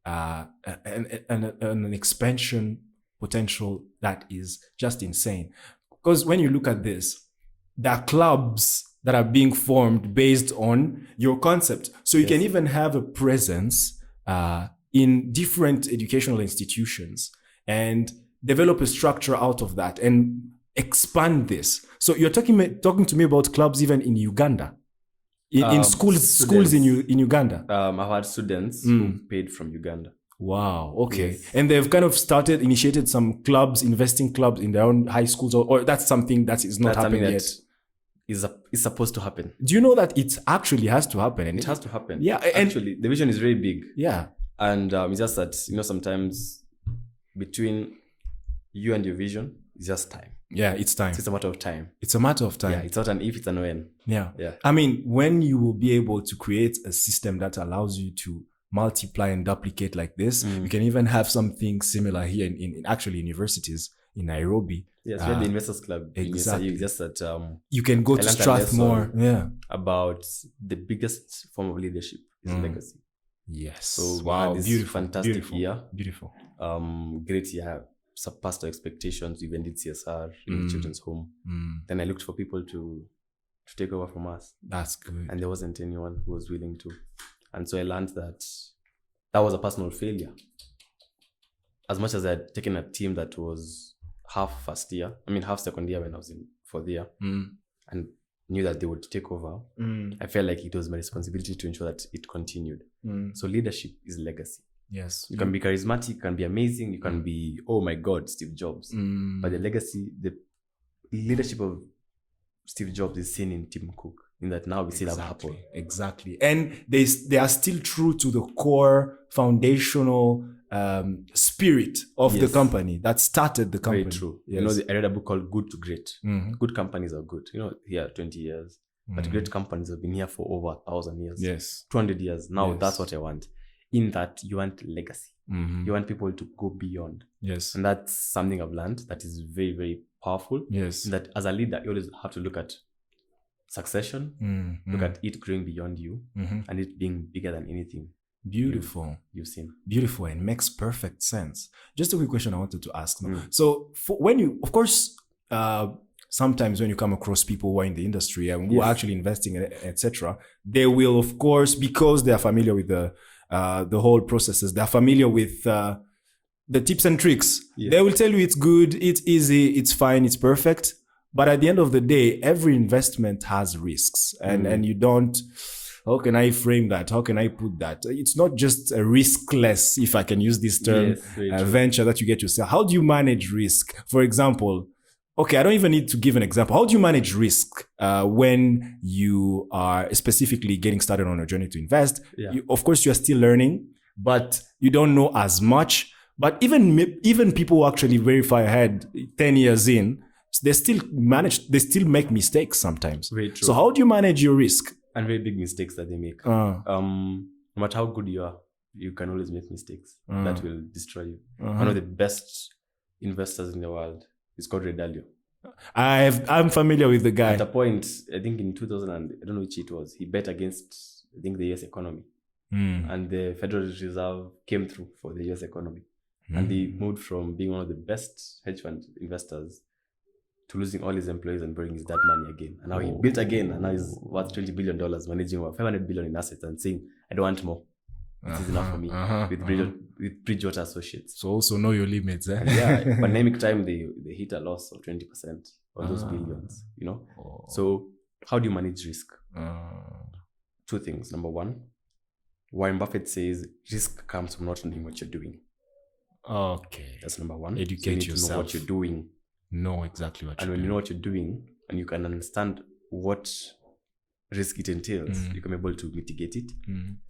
and an expansion potential that is just insane. Because when you look at this, there are clubs that are being formed based on your concept. So you can even have a presence in different educational institutions and develop a structure out of that and expand this. So you're talking to me about clubs even in Uganda, in schools in Uganda. I've had students who paid from Uganda. Wow. Okay. Yes. And they've kind of initiated some clubs, investing clubs in their own high schools, or that's something that is not happening yet. Is supposed to happen. Do you know that it actually has to happen? And it has to happen. Yeah. Actually, the vision is very big. Yeah. And it's just that, sometimes between you and your vision, it's just time. Yeah, it's time. It's a matter of time. It's a matter of time. Yeah, it's not an if, it's an when. Yeah. Yeah. I mean, when you will be able to create a system that allows you to multiply and duplicate like this, you can even have something similar here in actually universities in Nairobi. Yes, we have the Investors Club. Exactly. Just that you can go to Strathmore. Yeah. About the biggest form of leadership is legacy. Yes. So wow, this beautiful, fantastic year. Beautiful. Great year. Surpassed our expectations. We even did CSR in the children's home. Then I looked for people to take over from us. That's good. And there wasn't anyone who was willing to. And so I learned that was a personal failure. As much as I had taken a team that was half second year when I was in 4th year, and knew that they would take over, I felt like it was my responsibility to ensure that it continued. So leadership is legacy. Yes. You can be charismatic, you can be amazing, you can be, oh my God, Steve Jobs. But the leadership of Steve Jobs is seen in Tim Cook, in that now we still have Apple. Exactly. And they are still true to the core foundational spirit of the company that started the company. Very true. Yes. I read a book called Good to Great. Good companies are good. Here 20 years. But great companies have been here for over 1,000 years. Yes. 200 years. Now that's what I want. In that you want legacy. You want people to go beyond. Yes. And that's something I've learned that is very, very powerful. Yes. That as a leader, you always have to look at succession, look at it growing beyond you, and it being bigger than anything. Beautiful. You've seen. Beautiful, and makes perfect sense. Just a quick question I wanted to ask. So when you, of course, sometimes when you come across people who are in the industry and who are actually investing, etc., they will, of course, because they are familiar with the whole processes, they're familiar with the tips and tricks. Yes. They will tell you it's good, it's easy, it's fine, it's perfect. But at the end of the day, every investment has risks, and you don't. how can I frame that? How can I put that? It's not just a riskless, if I can use this term, Yes, very true. venture that you get yourself. How do you manage risk? For example, okay, I don't even need to give an example. How do you manage risk when you are specifically getting started on a journey to invest? Yeah. Of course, you're still learning, but you don't know as much. But even people who actually very far ahead, 10 years in, they still make mistakes sometimes. Very true. So how do you manage your risk? And very big mistakes that they make. No matter how good you are, you can always make mistakes that will destroy you. One of the best investors in the world is called Ray Dalio. I'm familiar with the guy. At a point, I think in 2000, I don't know which it was, he bet against, I think, the US economy. And the Federal Reserve came through for the US economy. And he moved from being one of the best hedge fund investors to losing all his employees and borrowing his dad money again. And now he built again, and now he's worth $20 billion, managing over $500 billion in assets, and saying, I don't want more. This is enough for me. With Bridgewater Associates. So also know your limits. Eh? Yeah, pandemic time, they hit a loss of 20% on those billions, you know? So how do you manage risk? Two things. Number one, Warren Buffett says risk comes from not knowing what you're doing. Okay. That's number one. Educate so you need yourself. to know what you're doing. Know exactly what and when you know what you're doing and you can understand what risk it entails, you can be able to mitigate it.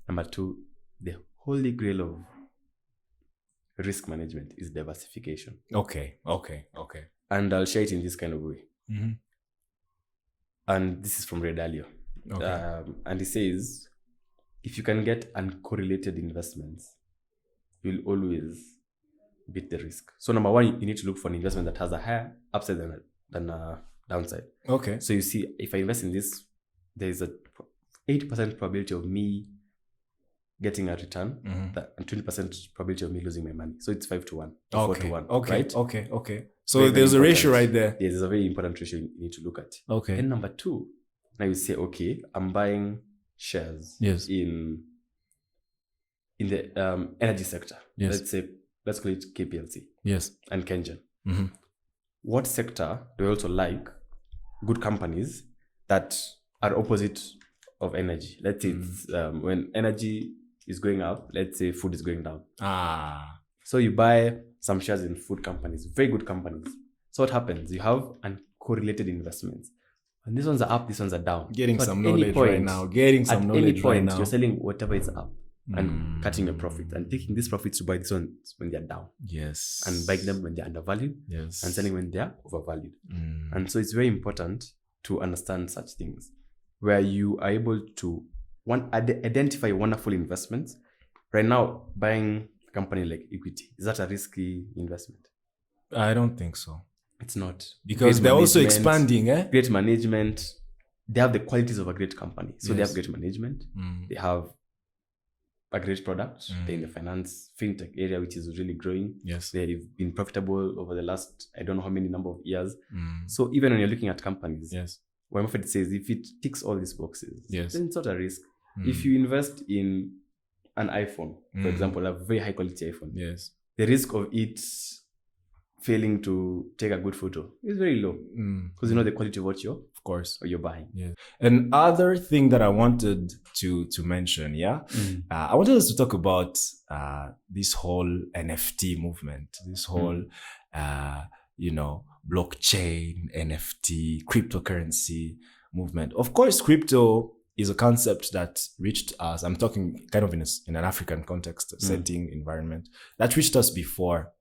Number two, the holy grail of risk management is diversification. Okay. And I'll share it in this kind of way. And this is from Ray Dalio. Okay. And he says, if you can get uncorrelated investments, you'll always beat the risk. So number one, you need to look for an investment that has a higher upside than a downside. Okay. So you see, if I invest in this, there is a 80% probability of me getting a return and 20% probability of me losing my money. So it's 5 to 1, 4 to 1. Okay. Right? Okay. So Very, there's very a ratio important. right there. Yes, there's a very important ratio you need to look at. Okay. Then number two, now you say, okay, I'm buying shares in the energy sector. Yes. Let's call it KPLC. Yes. And Kengen. What sector do you also like good companies that are opposite of energy? Let's say it's, when energy is going up, let's say food is going down. So you buy some shares in food companies, very good companies. So what happens? You have uncorrelated investments. And these ones are up, these ones are down. Getting so some knowledge right now. At any point, you're selling whatever is up and cutting your profit and taking these profits to buy these ones when they're down. Yes. And buying them when they're undervalued. Yes. And selling when they're overvalued. And so it's very important to understand such things where you are able to identify wonderful investments. Right now, buying a company like Equity, is that a risky investment? I don't think so. It's not. Because they're also expanding, eh? Great management. They have the qualities of a great company. So they have great management. They have a great product. They're in the fintech area, which is really growing. Yes. They've been profitable over the last, I don't know how many number of years. So even when you're looking at companies, Warren Buffett says if it ticks all these boxes, then it's not a risk. If you invest in an iPhone, for example, a very high quality iPhone, the risk of it failing to take a good photo is very low because you know the quality of what you're buying. Another thing that I wanted to mention, I wanted us to talk about this whole NFT movement, this whole blockchain, NFT, cryptocurrency movement. Of course, crypto is a concept that reached us. I'm talking kind of in an African context, setting, environment, that reached us before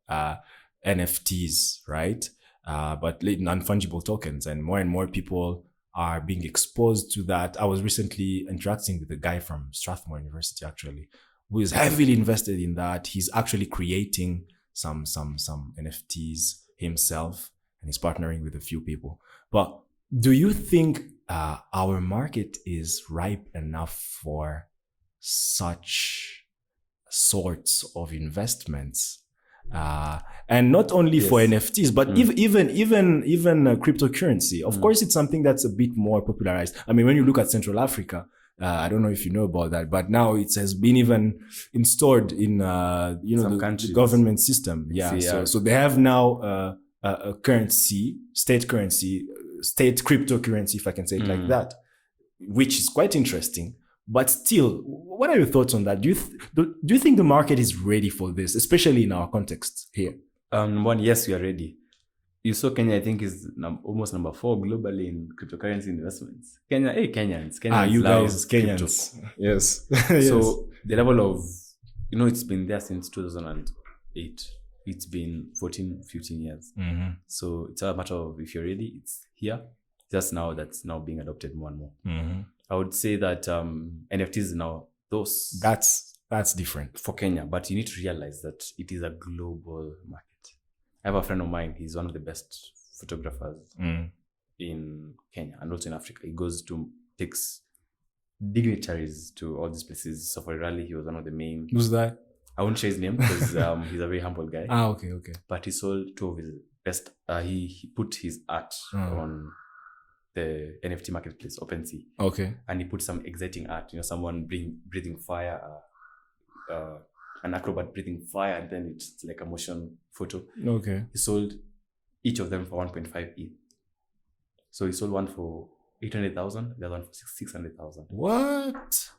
NFTs, right? But non-fungible tokens, and more people are being exposed to that. I was recently interacting with a guy from Strathmore University, actually, who is heavily invested in that. He's actually creating some NFTs himself, and he's partnering with a few people. But do you think our market is ripe enough for such sorts of investments? And not only for NFTs, but even cryptocurrency. Of course, it's something that's a bit more popularized. I mean, when you look at Central Africa, I don't know if you know about that, but now it has been even installed in the government system. So they have now a currency, state cryptocurrency, if I can say it like that, which is quite interesting. But still, what are your thoughts on that? Do you think the market is ready for this, especially in our context here? One, yes, we are ready. You saw Kenya, I think, is almost number 4 globally in cryptocurrency investments. Kenyans you love guys, Kenyans. crypto. Yes. So the level of, it's been there since 2008. It's been 14, 15 years. Mm-hmm. So it's a matter of, if you're ready, it's here. Just now, that's now being adopted more and more. Mm-hmm. I would say that NFTs now, those... That's different. For Kenya, but you need to realize that it is a global market. I have a friend of mine, he's one of the best photographers in Kenya and also in Africa. He takes dignitaries to all these places. So for Rally, he was one of the main... Who's that? I won't share his name because he's a very humble guy. Okay. But he sold 2 of his best... he put his art on the NFT marketplace, OpenSea. Okay. And he put some exciting art, someone breathing fire, an acrobat breathing fire, and then it's like a motion photo. Okay. He sold each of them for 1.5 ETH. So he sold one for 800,000, the other one for 600,000. What?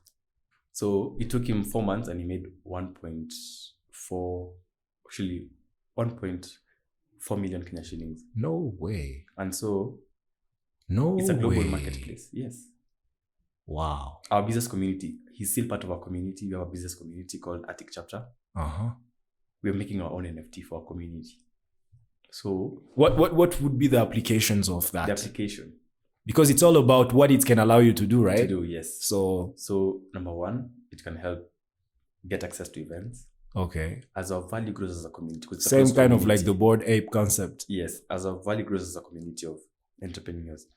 So it took him 4 months and he made 1.4 million Kenya shillings. No way. And so it's a global marketplace. Yes. Wow. Our business community, he's still part of our community. We have a business community called Attic Chapter. We're making our own NFT for our community. So what would be the applications of that? The application. Because it's all about what it can allow you to do, right? To do, yes. So number one, it can help get access to events. Okay. As our value grows as a community. Same kind of like the Bored Ape concept. Yes. As our value grows as a community of entrepreneurs.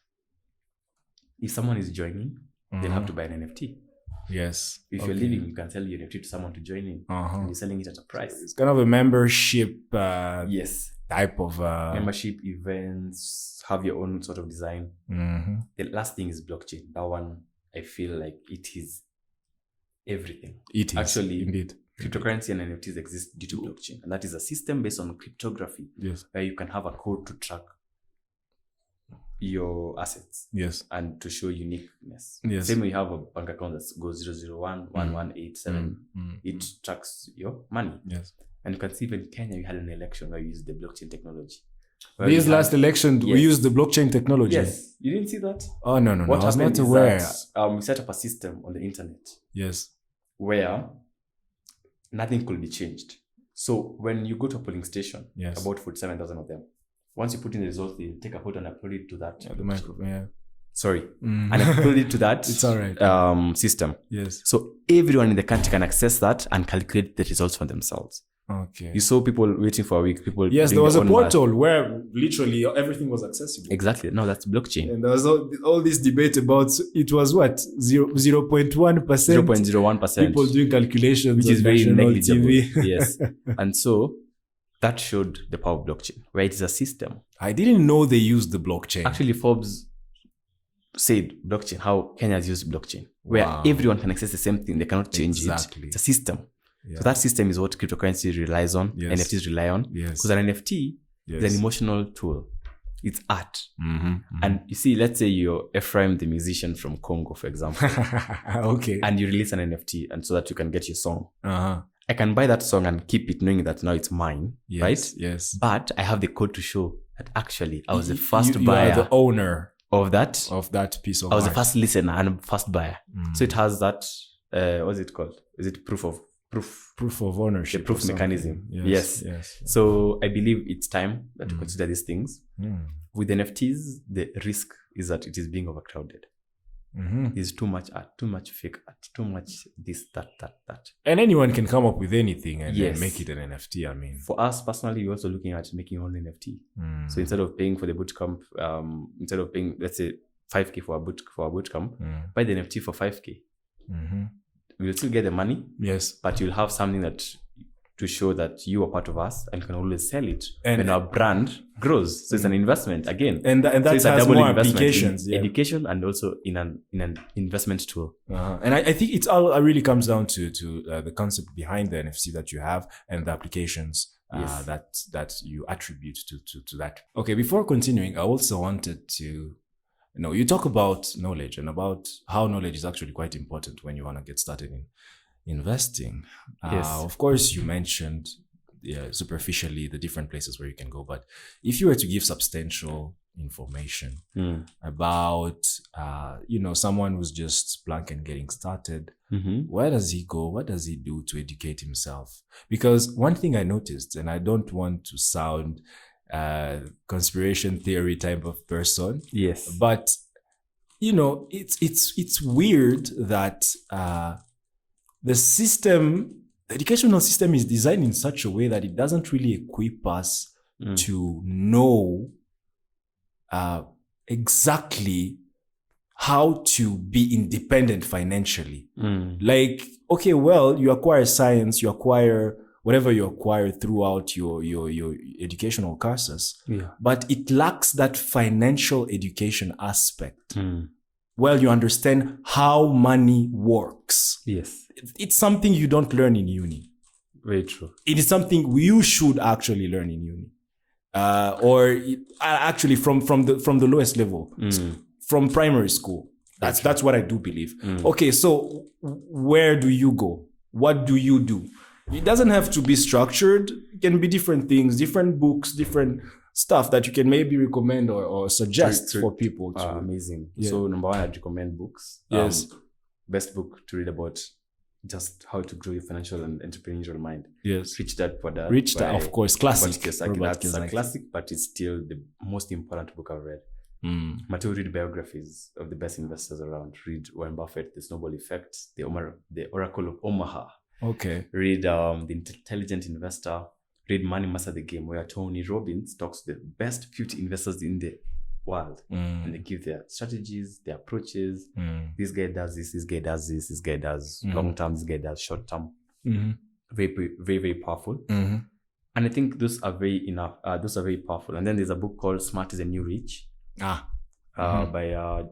If someone is joining, they'll have to buy an NFT. Yes. If you're leaving, you can sell your NFT to someone to join in. And you're selling it at a price. It's kind of a membership yes. type of... membership events, have your own sort of design. The last thing is blockchain. That one, I feel like it is everything. It is. Actually, indeed. Cryptocurrency and NFTs exist due to blockchain. And that is a system based on cryptography. Yes. Where you can have a code to track your assets. Yes. And to show uniqueness. Yes. Same way you have a bank account that goes 0011187. It tracks your money. Yes. And you can see even in Kenya, we had an election where we used the blockchain technology. This last election, we used the blockchain technology. Yes. You didn't see that? Oh, no. What I was not aware. We set up a system on the internet. Yes. Where nothing could be changed. So when you go to a polling station, about 47,000 of them, once you put in the results, they take a photo and upload it to that. The microphone, Sorry. And upload it to that it's all right. System. Yes. So everyone in the country can access that and calculate the results for themselves. Okay. You saw people waiting for a week. Yes, there was a portal where literally everything was accessible. Exactly. No, that's blockchain. And there was all this debate about it was what 0.1%. 0.01%. People doing calculations, which is very negligible. TV. Yes. And so that showed the power of blockchain, where it is a system. I didn't know they used the blockchain. Actually, Forbes said blockchain, how Kenya has used blockchain, where everyone can access the same thing. They cannot change it. It's a system. Yeah. So that system is what cryptocurrency relies on. Yes. NFTs rely on. Because an NFT is an emotional tool. It's art. And you see, let's say you're Ephraim, the musician from Congo, for example. Okay. And you release an NFT and so that you can get your song. I can buy that song and keep it knowing that now it's mine, right? Yes. But I have the code to show that actually I was the first buyer. You are the owner of that piece of art. I was art. the first listener and first buyer. So it has that, what's it called? Is it proof of ownership? The proof mechanism. Yes. So I believe it's time that we consider these things. With NFTs, the risk is that it is being overcrowded. There's too much art, too much fake art, too much this, that. And anyone can come up with anything and then make it an NFT. I mean, for us personally, we're also looking at making our own NFT. So instead of paying for the bootcamp, instead of paying, let's say, 5K for a bootcamp, buy the NFT for 5K. We'll still get the money. Yes. But you'll have something that to show that you are part of us and can always sell it when our brand grows. So it's an investment again. And that so has more applications. Education and also in an investment tool. And I think it all really comes down to the concept behind the NFC that you have and the applications that you attribute to that. Okay, before continuing, I also wanted to You talk about knowledge and about how knowledge is actually quite important when you want to get started in investing. Yes. Of course, you mentioned superficially the different places where you can go, but if you were to give substantial information about someone who's just blank and getting started, where does he go? What does he do to educate himself? Because one thing I noticed, and I don't want to sound conspiracy theory type of person, yes, but it's weird that the educational system is designed in such a way that it doesn't really equip us to know exactly how to be independent financially. Like, okay, well, you acquire science, you acquire whatever you acquire throughout your educational courses, but it lacks that financial education aspect. Well, you understand how money works. Yes. It's something you don't learn in uni. Very true. It is something you should actually learn in uni. Actually from the lowest level, from primary school. That's what I do believe. Okay, so where do you go? What do you do? It doesn't have to be structured. It can be different things, different books, different stuff that you can maybe recommend or suggest for people. Amazing. Yeah. So number one, I'd recommend books. Yes. Best book to read about just how to grow your financial and entrepreneurial mind. Yes. Rich Dad Poor Dad. Rich Dad, of course, classic. That's a classic, but it's still the most important book I've read. Matthew, read biographies of the best investors around. Read Warren Buffett, The Snowball Effect, The Oracle of Omaha. Okay. Read The Intelligent Investor. Read Money Master the Game, where Tony Robbins talks to the best 50 investors in the world, and they give their strategies, their approaches. This guy does this, this guy does this, this guy does long term, this guy does short term. Very, very, very powerful. And I think those are very powerful. And then there's a book called Smart is the New Rich, by a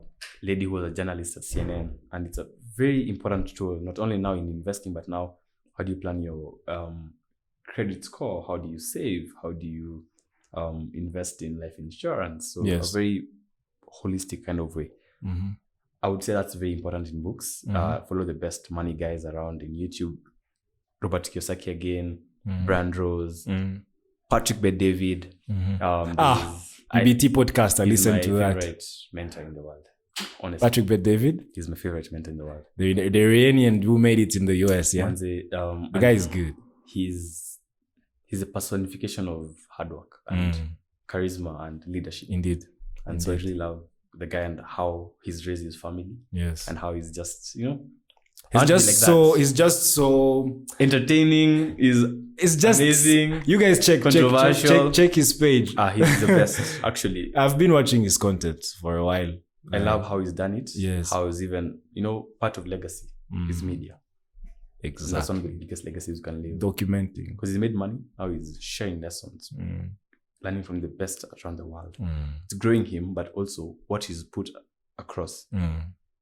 lady who was a journalist at CNN, and it's a very important tool, not only now in investing, but now how do you plan your credit score? How do you save? How do you invest in life insurance? So a very holistic kind of way. I would say that's very important in books. Follow the best money guys around in YouTube. Robert Kiyosaki again, Brand Rose, Patrick Bet-David. BT podcast, I listen to that. He's my favorite mentor in the world. Honestly. Patrick Bet-David? He's my favorite mentor in the world. The Iranian who made it in the US, yeah? The guy is good. He's a personification of hard work and charisma and leadership. Indeed. And so I really love the guy and how he's raised his family. Yes. And how he's just, he's just so entertaining. It's just amazing. You guys check his page. He's the best, actually. I've been watching his content for a while. I love how he's done it. Yes. How he's even, part of legacy is media. Exactly. That's one of the biggest legacies you can live. Documenting. Because he's made money. Now he's sharing lessons. Learning from the best around the world. It's growing him, but also what he's put across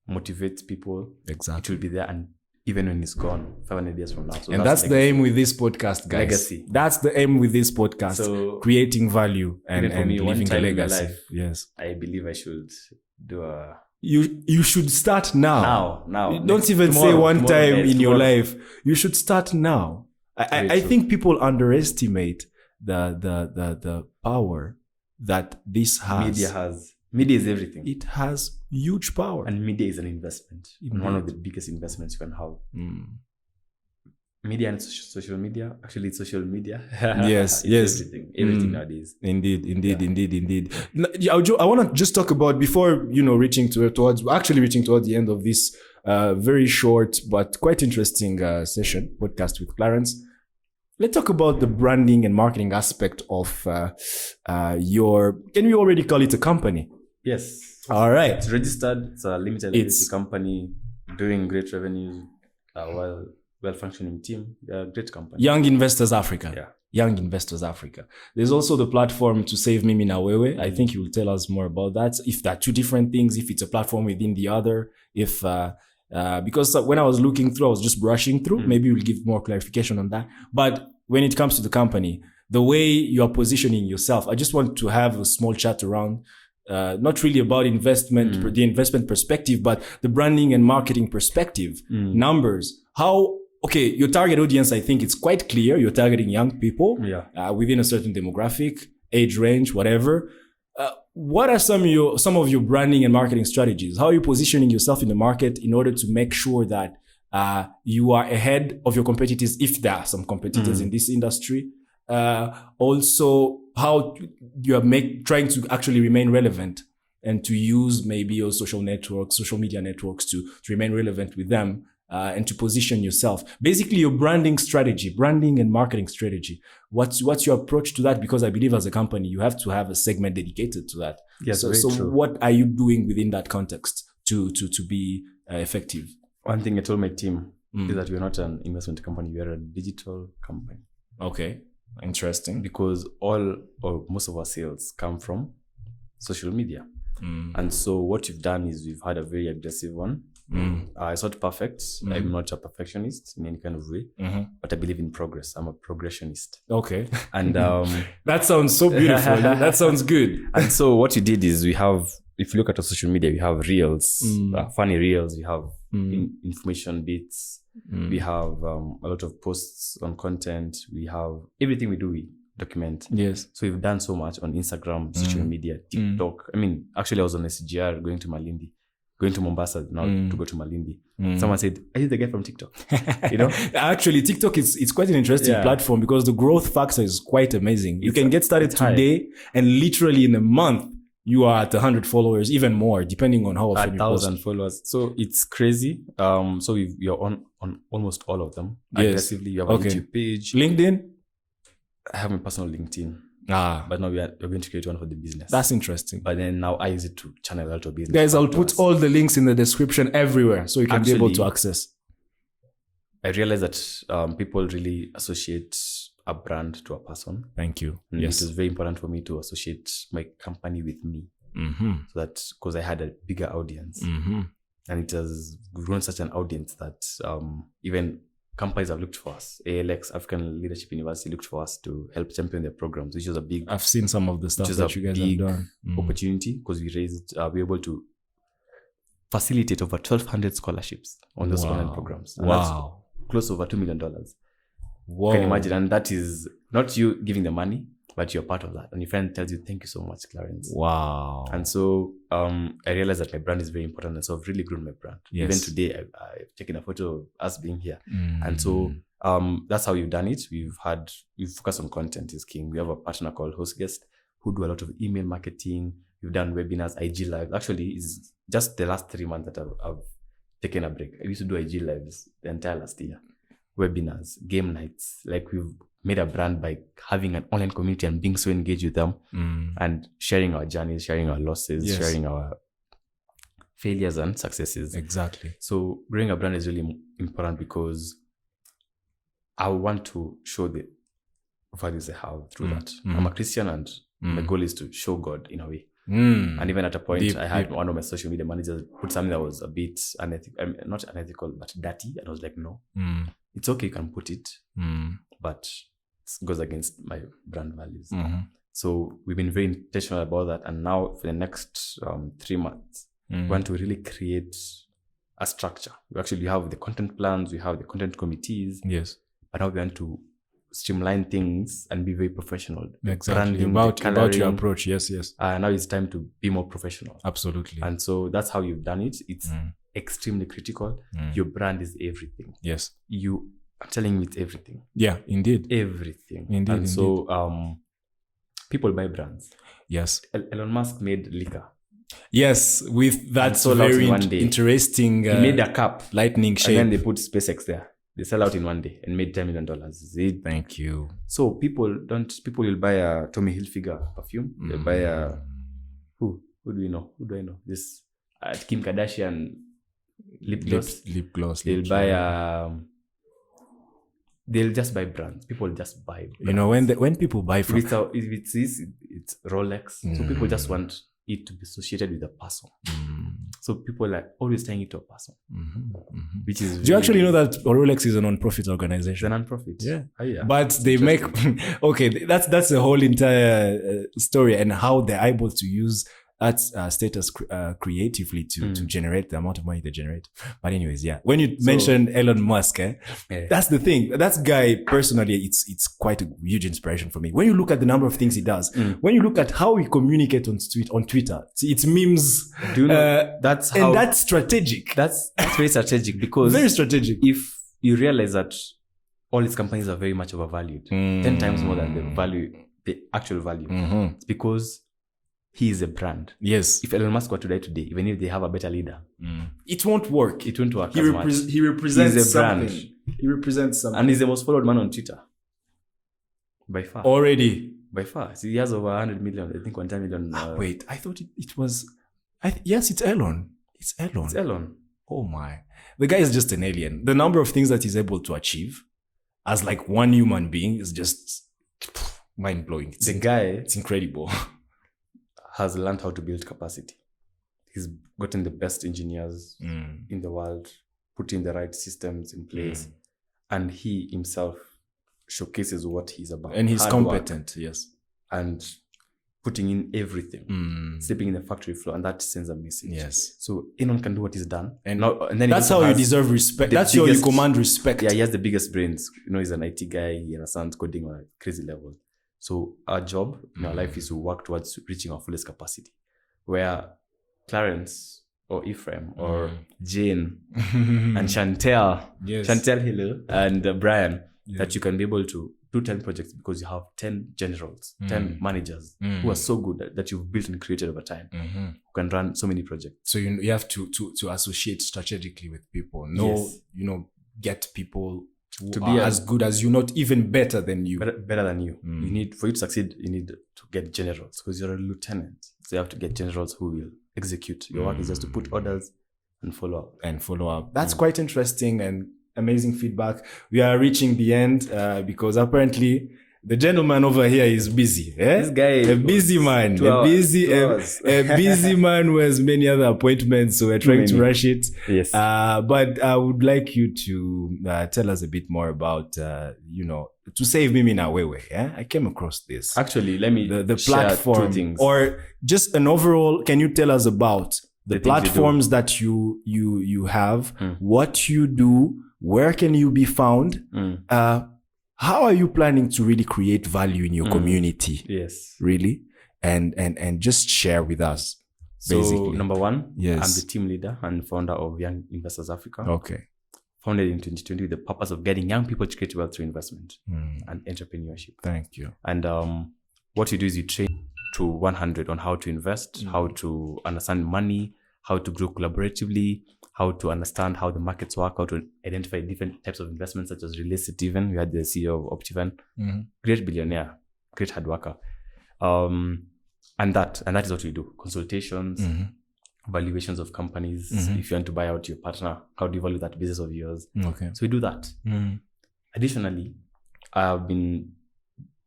motivates people. Exactly. It will be there, and even when he's gone, 500 years from now. So and that's the aim with this podcast, guys. Legacy. That's the aim with this podcast. So, creating value and me, leaving a legacy. Life, yes. I believe I should do a... You should start now. Now. Don't even say one time in your life. You should start now. I think people underestimate the power that this has. Media is everything. It has huge power. And media is an investment. And one of the biggest investments you can have. Media and social media. Actually, it's social media. Yes. Everything nowadays. Indeed. I want to just talk about, before reaching towards the end of this very short but quite interesting podcast with Clarence. Let's talk about the branding and marketing aspect of can we already call it a company? Yes. All right. It's registered. It's a limited liability company doing great revenue, well-functioning team. Great company. Young Investors Africa. Yeah. Young Investors Africa. There's also the platform to save Mimi Nawewe. I think you will tell us more about that. If there are two different things, if it's a platform within the other, because when I was looking through, I was just brushing through. Maybe we'll give more clarification on that. But when it comes to the company, the way you're positioning yourself, I just want to have a small chat around not really about investment, the investment perspective, but the branding and marketing perspective, numbers. Okay, your target audience, I think it's quite clear. You're targeting young people within a certain demographic, age range, whatever. What are some of your branding and marketing strategies? How are you positioning yourself in the market in order to make sure that you are ahead of your competitors, if there are some competitors in this industry? Also, how you are trying to actually remain relevant and to use maybe your social media networks to remain relevant with them and to position yourself. Basically, your branding and marketing strategy. What's your approach to that? Because I believe as a company, you have to have a segment dedicated to that. Yes, so true. What are you doing within that context to be effective? One thing I told my team is that we're not an investment company, we're a digital company. Okay, interesting. Because all or most of our sales come from social media. And so what we've done is we've had a very aggressive one. It's not perfect. I'm not a perfectionist in any kind of way, but I believe in progress. I'm a progressionist. Okay. And that sounds so beautiful. That sounds good. And so what we did is we have, if you look at our social media, we have reels, funny reels, we have information bits, we have a lot of posts on content, we have everything we do, we document. Yes. So we've done so much on Instagram, social media, TikTok. I mean, actually I was on SGR going to Mombasa now to go to Malindi. Someone said, "Are you the guy from TikTok?" You know, actually, TikTok it's quite an interesting platform because the growth factor is quite amazing. You can get started today, and literally in a month, you are at 100 followers, even more, depending on how often you post. 1,000 followers. So it's crazy. So you're on almost all of them aggressively. You have a YouTube page, LinkedIn. I have my personal LinkedIn. But now we're going to create one for the business. That's interesting. But then now I use it to channel out to business. Guys, I'll put all the links in the description everywhere so you can be able to access. I realized that people really associate a brand to a person. Thank you. And it was very important for me to associate my company with me. So that because I had a bigger audience. And it has grown such an audience that even companies have looked for us. ALX, African Leadership University, looked for us to help champion their programs, which was a big... I've seen some of the stuff that you guys have done. Opportunity, because we were able to facilitate over 1,200 scholarships on those online programs. And that's close to over $2 million. Wow. Can you imagine? And that is not you giving the money, but you're part of that. And your friend tells you, "Thank you so much, Clarence." Wow. And so I realized that my brand is very important. And so I've really grown my brand. Yes. Even today, I've taken a photo of us being here. And so that's how we've done it. We've focused on content is king. We have a partner called HostGuest who do a lot of email marketing. We've done webinars, IG Live. Actually, it's just the last 3 months that I've taken a break. I used to do IG Lives the entire last year. Webinars, game nights. Like we've made a brand by having an online community and being so engaged with them and sharing our journeys, sharing our losses, sharing our failures and successes. Exactly. So growing a brand is really important because I want to show the values I have through that. I'm a Christian and my goal is to show God in a way. And even at a point, I had one of my social media managers put something that was a bit unethical, not unethical, but dirty. And I was like, no, it's okay, you can put it, but it goes against my brand values. So we've been very intentional about that. And now for the next 3 months, we want to really create a structure. We have the content plans, we have the content committees. Yes. But now we want to streamline things and be very professional. Exactly. About your approach. Yes. Now it's time to be more professional. Absolutely. And so that's how you've done it. It's extremely critical. Your brand is everything. Yes. I'm telling you, it's everything. Yeah, indeed. Everything. Indeed. So people buy brands. Yes. Elon Musk made liquor. Yes, with that very interesting he made a cup, lightning shape. And then they put SpaceX there. They sell out in one day and made $10 million. Thank you. So people will buy a Tommy Hilfiger perfume. They'll buy a who do we know? Who do I know? This Kim Kardashian lip gloss. They'll just buy brands. People just buy brands. You know, when people buy from it's Rolex. So people just want it to be associated with a person. So people are always tying it to a person. Which is do you actually know that Rolex is a non-profit organization? It's a non-profit. Yeah. Oh, yeah. But they make okay, that's the whole entire story and how they're able to use status creatively to generate the amount of money they generate. But anyways, yeah. When you mentioned Elon Musk, that's the thing. That guy personally, it's quite a huge inspiration for me. When you look at the number of things he does, when you look at how he communicates on Twitter, it's memes. Do you know, that's strategic. That's very strategic, because very strategic. If you realize that all these companies are very much overvalued, 10 times more than the actual value, it's because he is a brand. Yes. If Elon Musk were to die today, even if they have a better leader, it won't work. It won't work. He represents He's a something. brand. He represents something. And he's the most followed man on Twitter. By far. Already. By far. So he has over 100 million, I think 110 million. Wait, I thought it was... yes, it's Elon. It's Elon. It's Elon. Oh my. The guy is just an alien. The number of things that he's able to achieve as like one human being is just mind-blowing. It's incredible. Has learned how to build capacity. He's gotten the best engineers in the world, putting the right systems in place, and he himself showcases what he's about. And he's competent, yes. And putting in everything, sleeping in the factory floor, and that sends a message. Yes. So anyone can do what he's done. And then that's how you deserve respect. That's how you command respect. Yeah, he has the biggest brains. He's an IT guy. He understands coding on a crazy level. So our job in our life is to work towards reaching our fullest capacity, where Clarence or Ephraim or Jane and Chantel, hello, and Brian, that you can be able to do 10 projects because you have 10 generals, 10 managers who are so good that you've built and created over time, who can run so many projects. So you have to associate strategically with people. Get people to be as good as you, not even better than you. Better than you. For you to succeed, you need to get generals, because you're a lieutenant. So you have to get generals who will execute. Your work is just to put orders and follow up. That's quite interesting and amazing feedback. We are reaching the end because apparently the gentleman over here is busy. This guy, a busy man, a busy man who has many other appointments. So we're trying to rush it. Yes. But I would like you to tell us a bit more about, to save Mimi na wewe. Yeah, I came across this. Actually, let me the platform, 2 things. Or just an overall. Can you tell us about the platforms that you have, what you do, where can you be found? How are you planning to really create value in your community? Yes. Really? And just share with us. So, basically. Number one, yes. I'm the team leader and founder of Young Investors Africa. Okay. Founded in 2020 with the purpose of getting young people to create wealth through investment and entrepreneurship. Thank you. And what you do is you train to 100 on how to invest, how to understand money, how to grow collaboratively, how to understand how the markets work, how to identify different types of investments, such as real estate even. We had the CEO of Optivan, great billionaire, great hard worker. And that is what we do. Consultations, valuations of companies. If you want to buy out your partner, how do you value that business of yours? Okay. So we do that. Additionally, I've been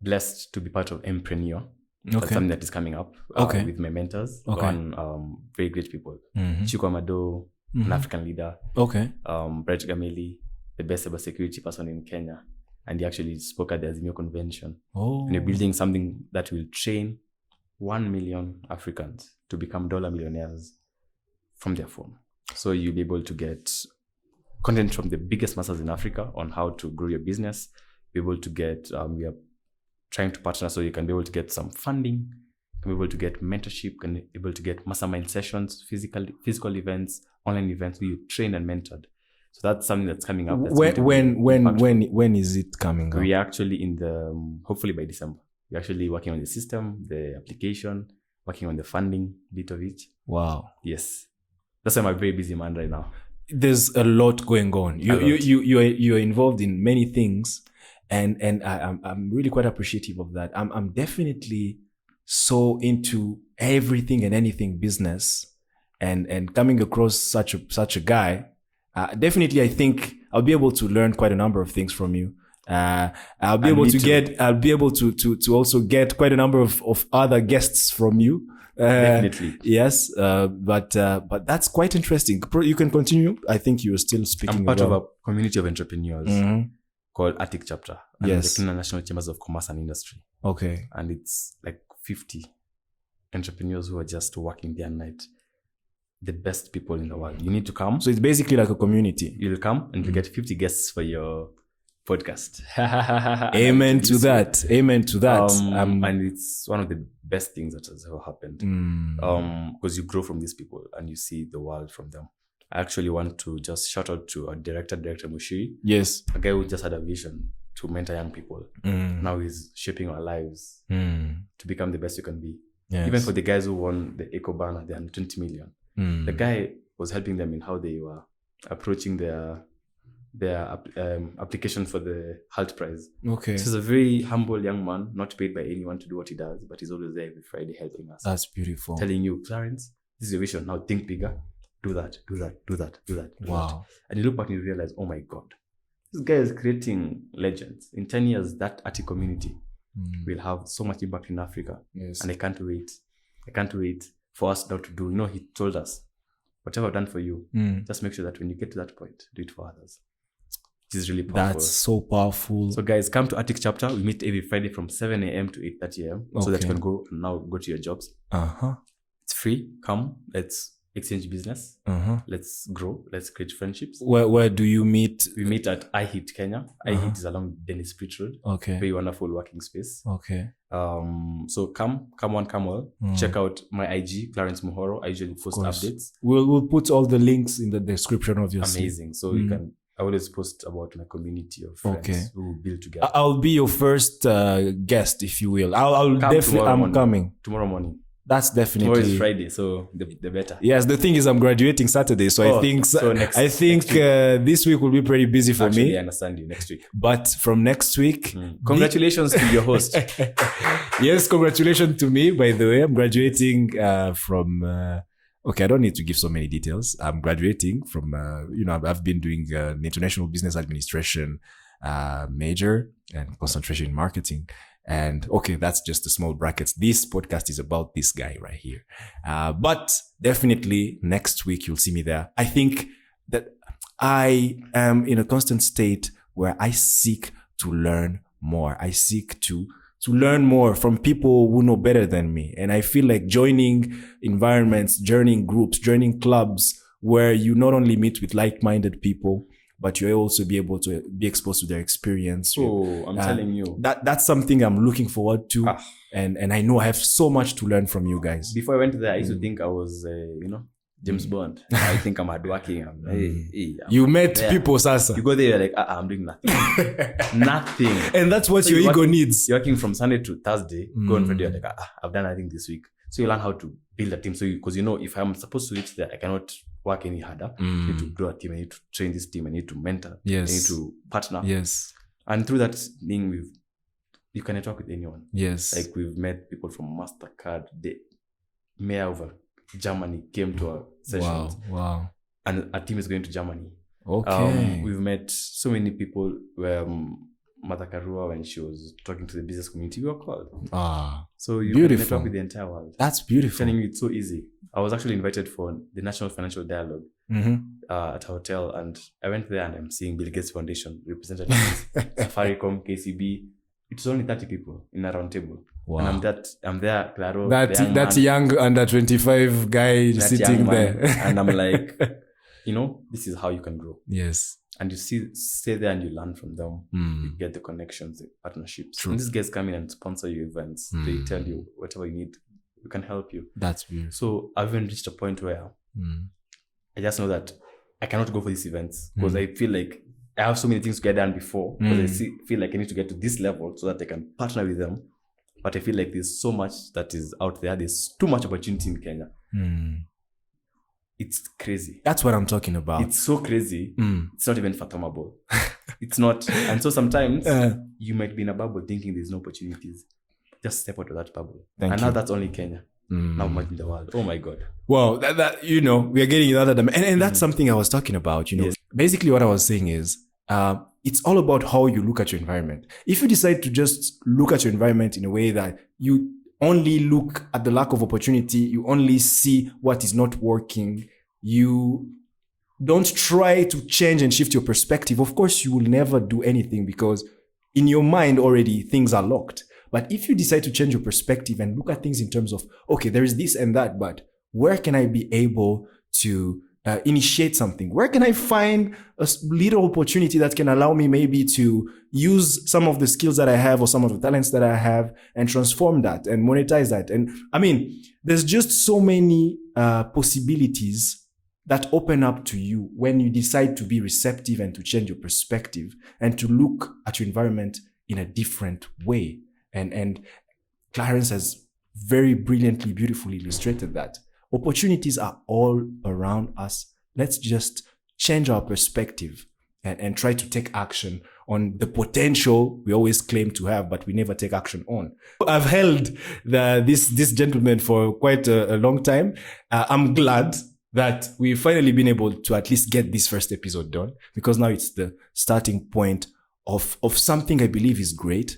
blessed to be part of Empreneur. That's something that is coming up with my mentors. Very great people. Chiko Amado, an African leader. Brett Gameli, the best cybersecurity person in Kenya. And he actually spoke at the Azimio convention. And you're building something that will train 1 million Africans to become dollar millionaires from their phone. So you'll be able to get content from the biggest masters in Africa on how to grow your business. Be able to get, we are trying to partner so you can be able to get some funding, can be able to get mentorship, can be able to get mastermind sessions, physical events, online events where you train and mentored. So that's something that's coming up. When is it coming up? We are actually in the, hopefully by December. We're actually working on the system, the application, working on the funding bit of it. Wow. Yes. That's why I'm a very busy man right now. There's a lot going on. You're involved in many things. And I'm really quite appreciative of that. I'm definitely so into everything and anything business, and coming across such a guy, definitely I think I'll be able to learn quite a number of things from you. I'll be able to also get quite a number of other guests from you. Definitely. Yes. But that's quite interesting. You can continue. I think you're still speaking. I'm part of a community of entrepreneurs. Called Attic Chapter. And the Kenya National Chambers of Commerce and Industry. Okay. And it's like 50 entrepreneurs who are just working day and night. The best people in the world. You need to come. So it's basically like a community. You'll come and you'll get 50 guests for your podcast. Amen to that. Amen to that. And it's one of the best things that has ever happened. Because you grow from these people and you see the world from them. I actually want to just shout out to our director Mushiri. Yes. A guy who just had a vision to mentor young people. Now he's shaping our lives to become the best you can be. Yes. Even for the guys who won the Eco Banner, they had 20 million. The guy was helping them in how they were approaching their application for the HALT prize. Okay. So he's a very humble young man, not paid by anyone to do what he does, but he's always there every Friday helping us. That's beautiful. Telling you, Clarence, this is your vision. Now think bigger. Do that. Wow. And you look back and you realize, oh my God, this guy is creating legends. In 10 years, that Ati community will have so much impact in Africa. Yes. And I can't wait for us now to do. You know, he told us, whatever I've done for you, just make sure that when you get to that point, do it for others. This is really powerful. That's so powerful. So guys, come to Attic Chapter. We meet every Friday from 7 a.m. to 8:30 a.m. So that you can go to your jobs. It's free. Come. Let's exchange business. Let's grow. Let's create friendships. Where do you meet? We meet at iHeat Kenya. iHeat is along Dennis Pitt Road. Okay. Very wonderful working space. Okay. So come well. Check out my IG, Clarence Muhoro. I usually post updates. We'll put all the links in the description of your Amazing. So you can. I always post about my community of friends who will build together. I'll be your first guest, if you will. I'll definitely. I'm coming tomorrow morning. That's definitely. Tomorrow is Friday, so the better. Yes, the thing is, I'm graduating Saturday, so I think this week will be pretty busy for me. I understand you next week. But from next week, congratulations to your host. Yes, congratulations to me. By the way, I'm graduating from. Okay, I don't need to give so many details. I'm graduating from, I've been doing an international business administration major and concentration in marketing. And okay, that's just a small brackets. This podcast is about this guy right here. But definitely next week, you'll see me there. I think that I am in a constant state where I seek to learn more. I seek to learn more from people who know better than me. And I feel like joining environments, joining groups, joining clubs where you not only meet with like-minded people, but you also be able to be exposed to their experience. Oh, I'm telling you. That's something I'm looking forward to. And I know I have so much to learn from you guys. Before I went there, I used to think I was, James Bond. I think I'm hardworking. You met people, Sasa. You go there, you're like, I'm doing nothing. Nothing. And that's what your ego needs. You're working from Sunday to Thursday. Go on Friday, you're like, I've done nothing this week. So you learn how to build a team. So because if I'm supposed to reach there, I cannot work any harder. I need to grow a team. I need to train this team. I need to mentor. Yes. I need to partner. Yes. And through that thing, you can network with anyone. Yes. Like we've met people from MasterCard. The mayor of Germany came to our sessions. Wow. And our team is going to Germany. Okay. We've met so many people where Mother Karua, when she was talking to the business community, we were called. So you can network with the entire world. That's beautiful. I'm telling you, it's so easy. I was actually invited for the National Financial Dialogue at a hotel, and I went there and I'm seeing Bill Gates Foundation representatives, Safaricom, KCB. It's only 30 people in a round table. Wow. And I'm there, Claro. That young under 25 guy sitting there. And I'm like, this is how you can grow. Yes. And you stay there and you learn from them. You get the connections, the partnerships. True. And these guys come in and sponsor your events. They tell you whatever you need, we can help you. That's beautiful. So I've even reached a point where I just know that I cannot go for these events because I feel like I have so many things to get done before because I feel like I need to get to this level so that I can partner with them. But I feel like there's so much that is out there. There's too much opportunity in Kenya. It's crazy. That's what I'm talking about. It's so crazy. It's not even fathomable. It's not. And so sometimes you might be in a bubble thinking there's no opportunities. Just step out of that bubble. Now that's only Kenya. Now imagine the world. Oh my God. Well, that we are getting another and that's something I was talking about. Yes. Basically what I was saying is it's all about how you look at your environment. If you decide to just look at your environment in a way that you only look at the lack of opportunity, you only see what is not working, you don't try to change and shift your perspective, of course you will never do anything because in your mind already things are locked. But if you decide to change your perspective and look at things in terms of, okay, there is this and that, but where can I be able to initiate something? Where can I find a little opportunity that can allow me maybe to use some of the skills that I have or some of the talents that I have and transform that and monetize that? And I mean, there's just so many possibilities that open up to you when you decide to be receptive and to change your perspective and to look at your environment in a different way. And Clarence has very brilliantly, beautifully illustrated that. Opportunities are all around us. Let's just change our perspective and try to take action on the potential we always claim to have, but we never take action on. I've held this gentleman for quite a long time. I'm glad that we've finally been able to at least get this first episode done, because now it's the starting point of something I believe is great.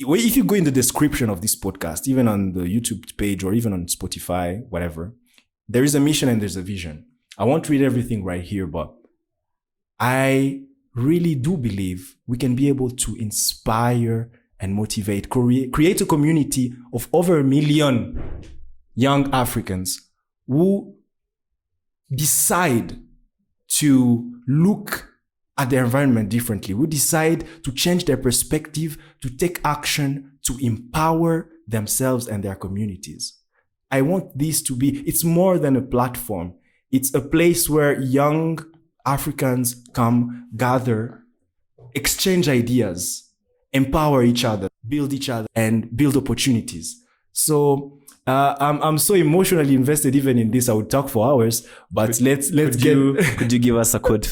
If you go in the description of this podcast, even on the YouTube page or even on Spotify, whatever, there is a mission and there's a vision. I won't read everything right here, but I really do believe we can be able to inspire and motivate, create a community of over 1 million young Africans who decide to look at their environment differently, who decide to change their perspective, to take action, to empower themselves and their communities. I want this to be, it's more than a platform. It's a place where young Africans come, gather, exchange ideas, empower each other, and build opportunities. So I'm so emotionally invested even in this. I would talk for hours, but could you give us a quote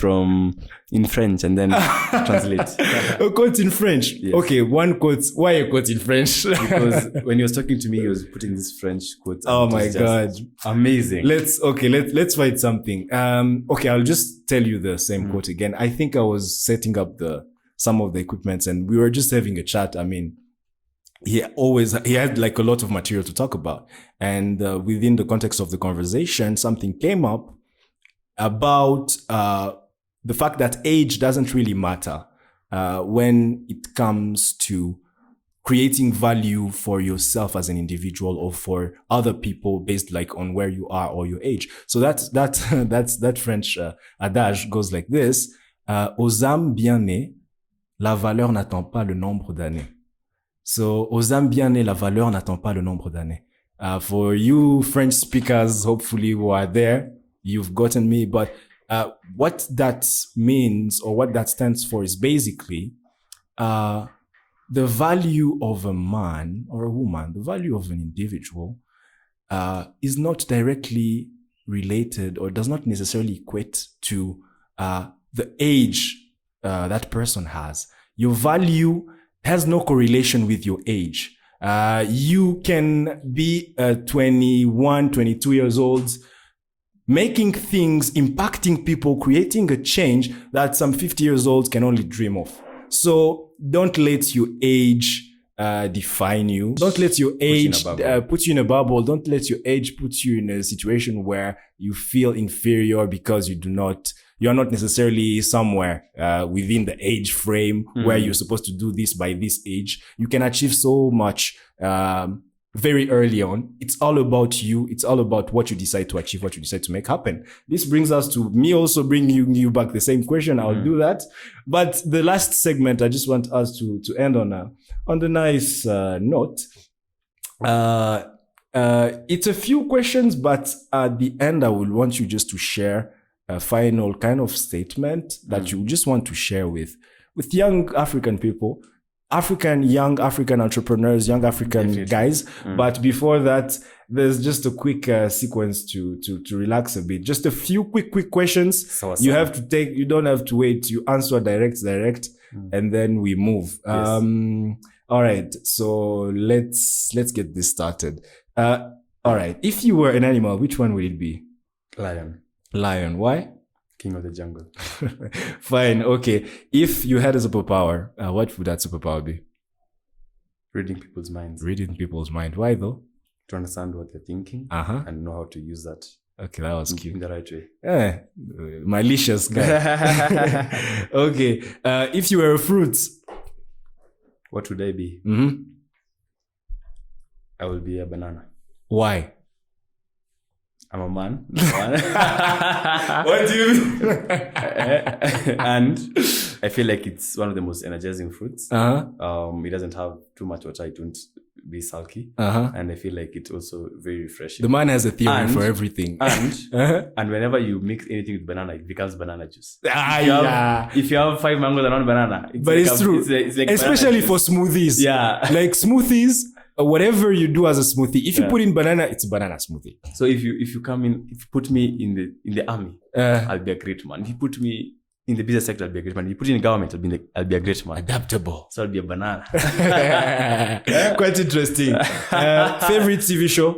in French and then translate? A quote in French. Yes. Okay, one quote. Why a quote in French? Because when he was talking to me, he was putting this French quote. Oh my God. Amazing. Let's find something. Okay, I'll just tell you the same quote again. I think I was setting up some of the equipments and we were just having a chat. I mean, he had like a lot of material to talk about. And within the context of the conversation, something came up about the fact that age doesn't really matter when it comes to creating value for yourself as an individual or for other people based like on where you are or your age. So that French adage goes like this: aux âmes bien nées, la valeur n'attend pas le nombre d'années. So, aux âmes bien nées, la valeur n'attend pas le nombre d'années. For you French speakers, hopefully who are there, you've gotten me. But what that means or what that stands for is basically the value of a man or a woman, the value of an individual is not directly related or does not necessarily equate to the age that person has. Your value has no correlation with your age. You can be 21, 22 years old, making things, impacting people, creating a change that some 50 years old can only dream of. So don't let your age define you. Don't let your age put you in a bubble. Don't let your age put you in a situation where you feel inferior because you're not necessarily somewhere within the age frame where you're supposed to do this by this age. You can achieve so much very early on. It's all about you. It's all about what you decide to achieve, what you decide to make happen. This brings us to me also bringing you back the same question. I'll do that. But the last segment, I just want us to end on the nice note. It's a few questions, but at the end, I will want you just to share a final kind of statement that you just want to share with young African people, young African entrepreneurs, young African guys. But before that, there's just a quick sequence to relax a bit. Just a few quick questions. You have to take, you don't have to wait. You answer direct, and then we move. Yes. All right. So let's get this started. All right. If you were an animal, which one would it be? Lion. Why? King of the jungle. Fine. Okay. If you had a superpower, what would that superpower be? Reading people's minds. Reading people's mind. Why though? To understand what they're thinking and know how to use that. Okay, that was cute. In the right way. Malicious guy. Okay. If you were a fruit, What would I be? Mm-hmm. I will be a banana. Why? I'm a man. What do you mean? And I feel like it's one of the most energizing fruits. Uh-huh. It doesn't have too much water. It won't be sulky. Uh-huh. And I feel like it's also very refreshing. The man has a theory for everything. And whenever you mix anything with banana, it becomes banana juice. Yeah. If you have 5 mangoes around banana, It's true. It's like especially for smoothies. Yeah. Like smoothies, whatever you do as a smoothie, if you put in banana, it's a banana smoothie. So if you put me in the army, I'll be a great man. If you put me in the business sector, I'll be a great man. If you put me in government, I'll be a great man. Adaptable. So I'll be a banana. Quite interesting. Favorite TV show?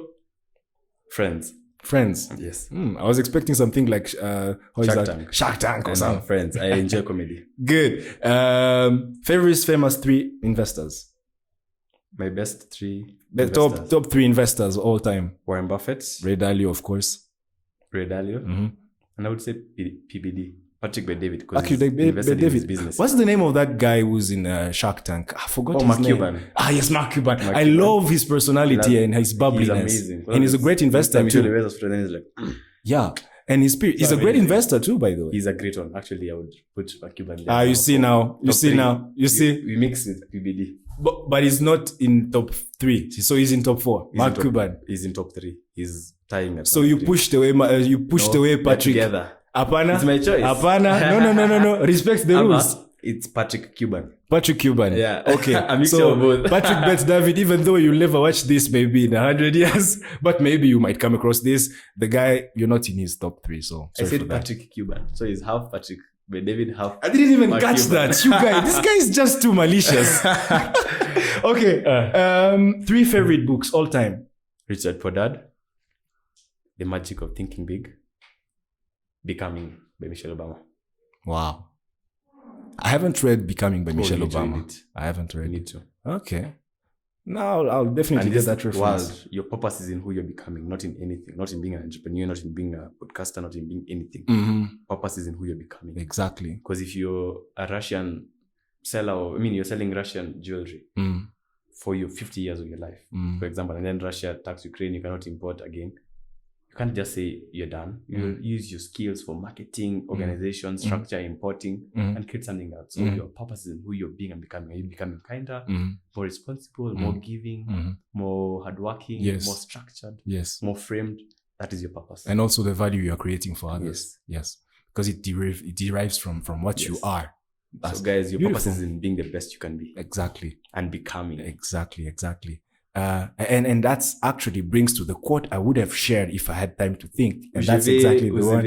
Friends. Yes. I was expecting something like Shark Tank or something. Friends. I enjoy comedy. Good. Favorite famous 3 investors? My best 3 The investors. top 3 investors all time. Warren Buffett. Ray Dalio, of course. Ray Dalio. Mm-hmm. And I would say PBD. Patrick Bet-David. David. In his business. What's the name of that guy who's in Shark Tank? I forgot his Mark name. Cuban. Yes, Mark Cuban. I love his personality and his bubbliness. He's amazing. And he's a great investor too. He's like, yeah. And he's a great investor too, by the way. He's a great one. Actually, I would put Mark Cuban there. You see now. We mix with PBD. But he's not in top 3. So he's in top 4. Mark Cuban. He's in top 3. He's tying at So you pushed away Patrick. Together. Apana? It's my choice. Apana? No. Respect the rules. It's Patrick Cuban. Yeah. Okay. A mixture of both. Patrick Bet-David, even though you'll never watch this maybe in 100 years, but maybe you might come across this. The guy, you're not in his top 3. So I said Patrick Cuban. So he's half Patrick Bet-David, half. I didn't even Mark catch Cuban. that. You guys, this guy is just too malicious. Okay. 3 favorite books all time. Rich Dad Poor Dad. The Magic of Thinking Big. Becoming by Michelle Obama. Wow. I haven't read Becoming by Michelle you need to Obama. read it. I haven't read You it. need to. Okay. Now I'll definitely And get this that reference. world, your purpose is in who you're becoming, not in anything. Not in being an entrepreneur, not in being a podcaster, not in being anything. Mm-hmm. Purpose is in who you're becoming. Exactly. Because if you're a Russian seller, you're selling Russian jewelry for your 50 years of your life, for example, and then Russia attacks Ukraine, you cannot import again. You can't just say you're done. You use your skills for marketing, organization, structure, importing, and create something else. So your purpose is in who you're being and becoming. Are you becoming kinder, more responsible, more giving, more hardworking, more structured, more framed? That is your purpose. And also the value you are creating for others. Yes. Because it derives from what you are. So guys, your purpose is in being the best you can be. Exactly. And becoming. Exactly. And that's actually brings to the quote I would have shared if I had time to think. And that's exactly the one.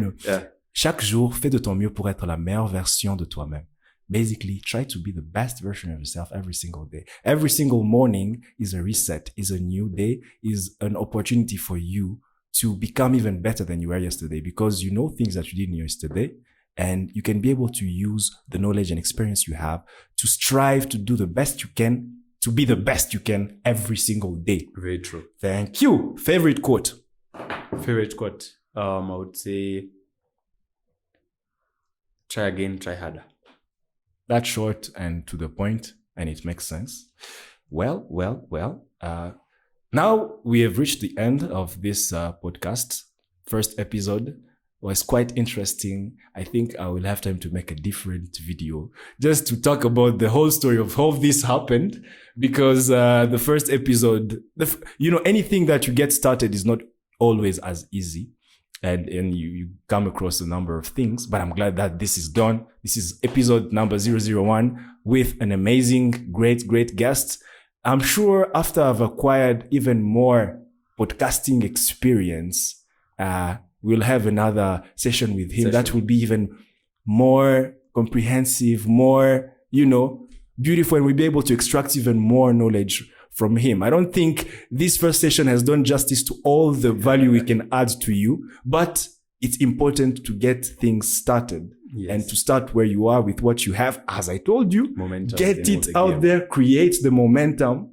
No. Yeah. Chaque jour, fais de ton mieux pour être la meilleure version de toi-même. Basically, try to be the best version of yourself every single day. Every single morning is a reset, is a new day, is an opportunity for you to become even better than you were yesterday, because you know things that you didn't know yesterday. And you can be able to use the knowledge and experience you have to strive to do the best you can, to be the best you can every single day. Very true. Thank you. Favorite quote? I would say, try again, try harder. That's short and to the point, and it makes sense. Well. Now we have reached the end of this podcast. First episode was quite interesting. I think I will have time to make a different video just to talk about the whole story of how this happened, because the first episode, anything that you get started is not always as easy. And you come across a number of things, but I'm glad that this is done. This is episode number 001 with an amazing, great guest. I'm sure after I've acquired even more podcasting experience, we'll have another session with him that will be even more comprehensive, more, beautiful, and we'll be able to extract even more knowledge from him. I don't think this first session has done justice to all the value we can add to you, but it's important to get things started and to start where you are with what you have. As I told you, momentum, get it out there, create the momentum,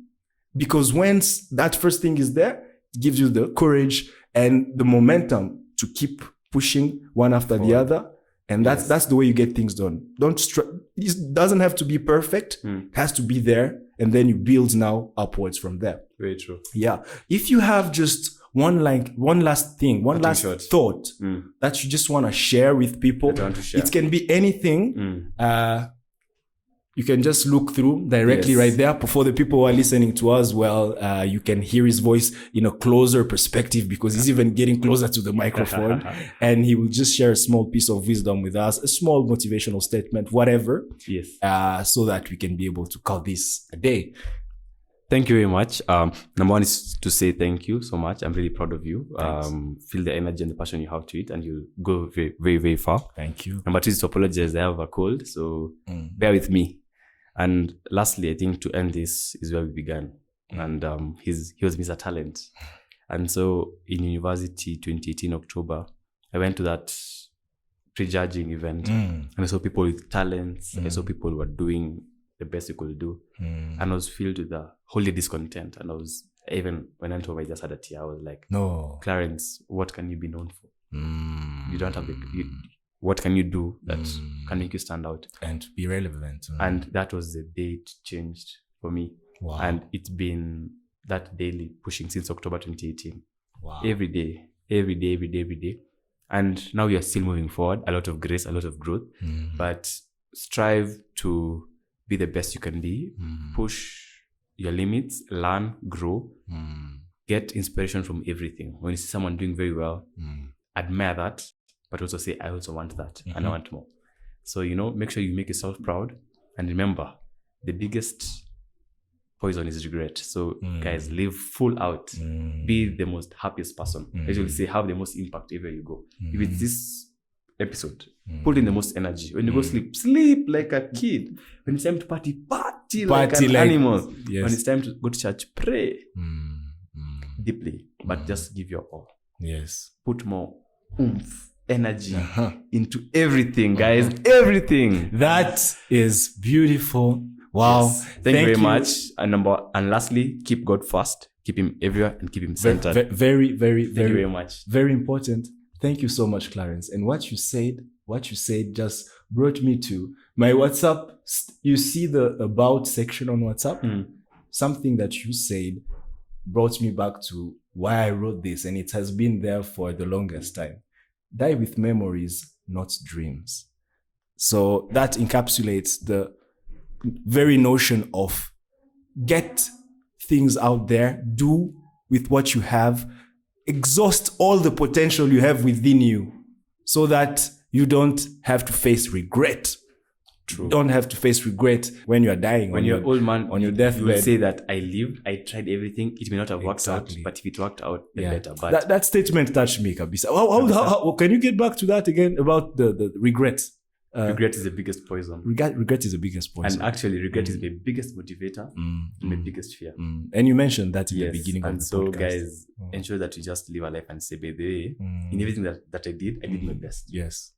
because once that first thing is there, it gives you the courage and the momentum to keep pushing one after the other And that's the way you get things done. It doesn't have to be perfect. It has to be there. And then you build now upwards from there. Very true. Yeah. If you have just one last thought that you just want to share with people, it can be anything. You can just look through directly right there. For the people who are listening to us, you can hear his voice in a closer perspective because he's even getting closer to the microphone. And he will just share a small piece of wisdom with us, a small motivational statement, whatever. Yes. So that we can be able to call this a day. Thank you very much. Number one is to say thank you so much. I'm really proud of you. Feel the energy and the passion you have to it, and you'll go very, very, very far. Thank you. Number two is to apologize. I have a cold, so bear with me. And lastly, I think to end this is where we began. And he was Mr. Talent. And so in university, 2018 October, I went to that prejudging event, and I saw people with talents. I saw people who were doing the best you could do. And I was filled with a holy discontent. And even when I went over, I just had a tear. I was like, no, Clarence, what can you be known for? You don't have what can you do that can make you stand out? And be relevant. And that was the day it changed for me. Wow. And it's been that daily pushing since October 2018. Wow. Every day. And now we are still moving forward. A lot of grace, a lot of growth. But strive to be the best you can be. Push your limits, learn, grow, get inspiration from everything. When you see someone doing very well, admire that, but also say, I also want that and I want more. So, make sure you make yourself proud. And remember, the biggest poison is regret. So guys, live full out. Be the most happiest person. As you will say, have the most impact everywhere you go. If it's this episode, put in the most energy. When you go sleep like a kid. When it's time to party like an animal. Yes. When it's time to go to church, pray deeply, but just give your all. Yes. Put more oomph, energy into everything, guys. Everything. That is beautiful. Wow. Yes. Thank you very much. And lastly, keep God first. Keep him everywhere and keep him centered. Very, very, Thank you very much. Very important. Thank you so much, Clarence. And what you said just brought me to my WhatsApp. You see the about section on WhatsApp? Something that you said brought me back to why I wrote this. And it has been there for the longest time. Die with memories, not dreams. So that encapsulates the very notion of get things out there, do with what you have, exhaust all the potential you have within you so that you don't have to face regret. True. You don't have to face regret when you are dying. When you're an old man, on your deathbed. You will say that I lived, I tried everything. It may not have worked out, but if it worked out, then better. But that statement touched me, Kabisa. How can you get back to that again about the regret? Regret is the biggest poison. Regret is the biggest poison. And actually, regret is my biggest motivator and my biggest fear. And you mentioned that in the beginning of the podcast. And so, guys, ensure that you just live a life and say, by the way, in everything that I did my best. Yes.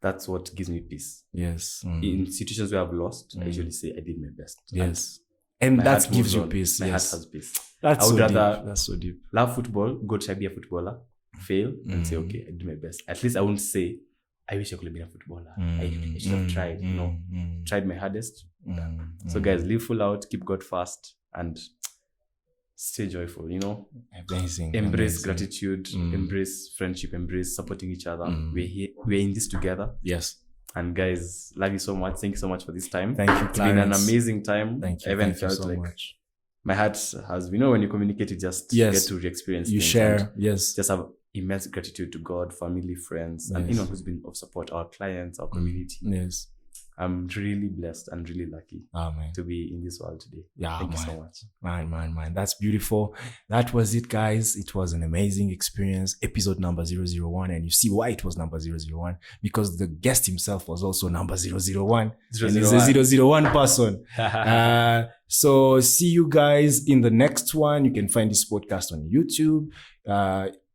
That's what gives me peace. Yes. In situations where I've lost, I usually say I did my best. Yes. And that gives you peace. My heart has peace. That's I would rather deep. That's so deep. Love football, go try to be a footballer, fail, and say, okay, I did my best. At least I won't say, I wish I could have been a footballer. I should have tried. Tried my hardest. So guys, live full out, keep God first, and stay joyful, Amazing. Embrace gratitude, embrace friendship, embrace supporting each other. We're in this together. Yes. And guys, love you so much. Thank you so much for this time. Thank you, Clarence. It's been an amazing time. Thank you. I even Thank you felt so like much. My heart has, when you communicate, you just get to re-experience You things share. and Yes. just have immense gratitude to God, family, friends, and anyone who's been of support, our clients, our community. Yes. I'm really blessed and really lucky to be in this world today. Thank you so much. Man. That's beautiful. That was it, guys. It was an amazing experience. Episode number 001. And you see why it was number 001. Because the guest himself was also number 001. And he's a 001 person. So see you guys in the next one. You can find this podcast on YouTube.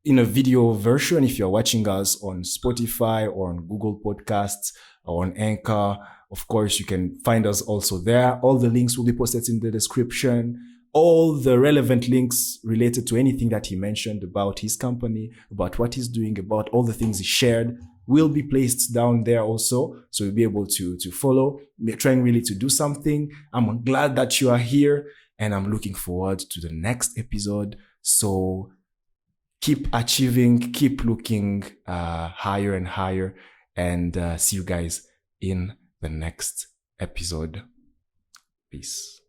In a video version, if you're watching us on Spotify or on Google Podcasts or on Anchor, of course, you can find us also there. All the links will be posted in the description. All the relevant links related to anything that he mentioned about his company, about what he's doing, about all the things he shared will be placed down there also. So you'll be able to follow. We're trying really to do something. I'm glad that you are here, and I'm looking forward to the next episode. So keep achieving, keep looking higher and higher, and see you guys in the next episode. Peace.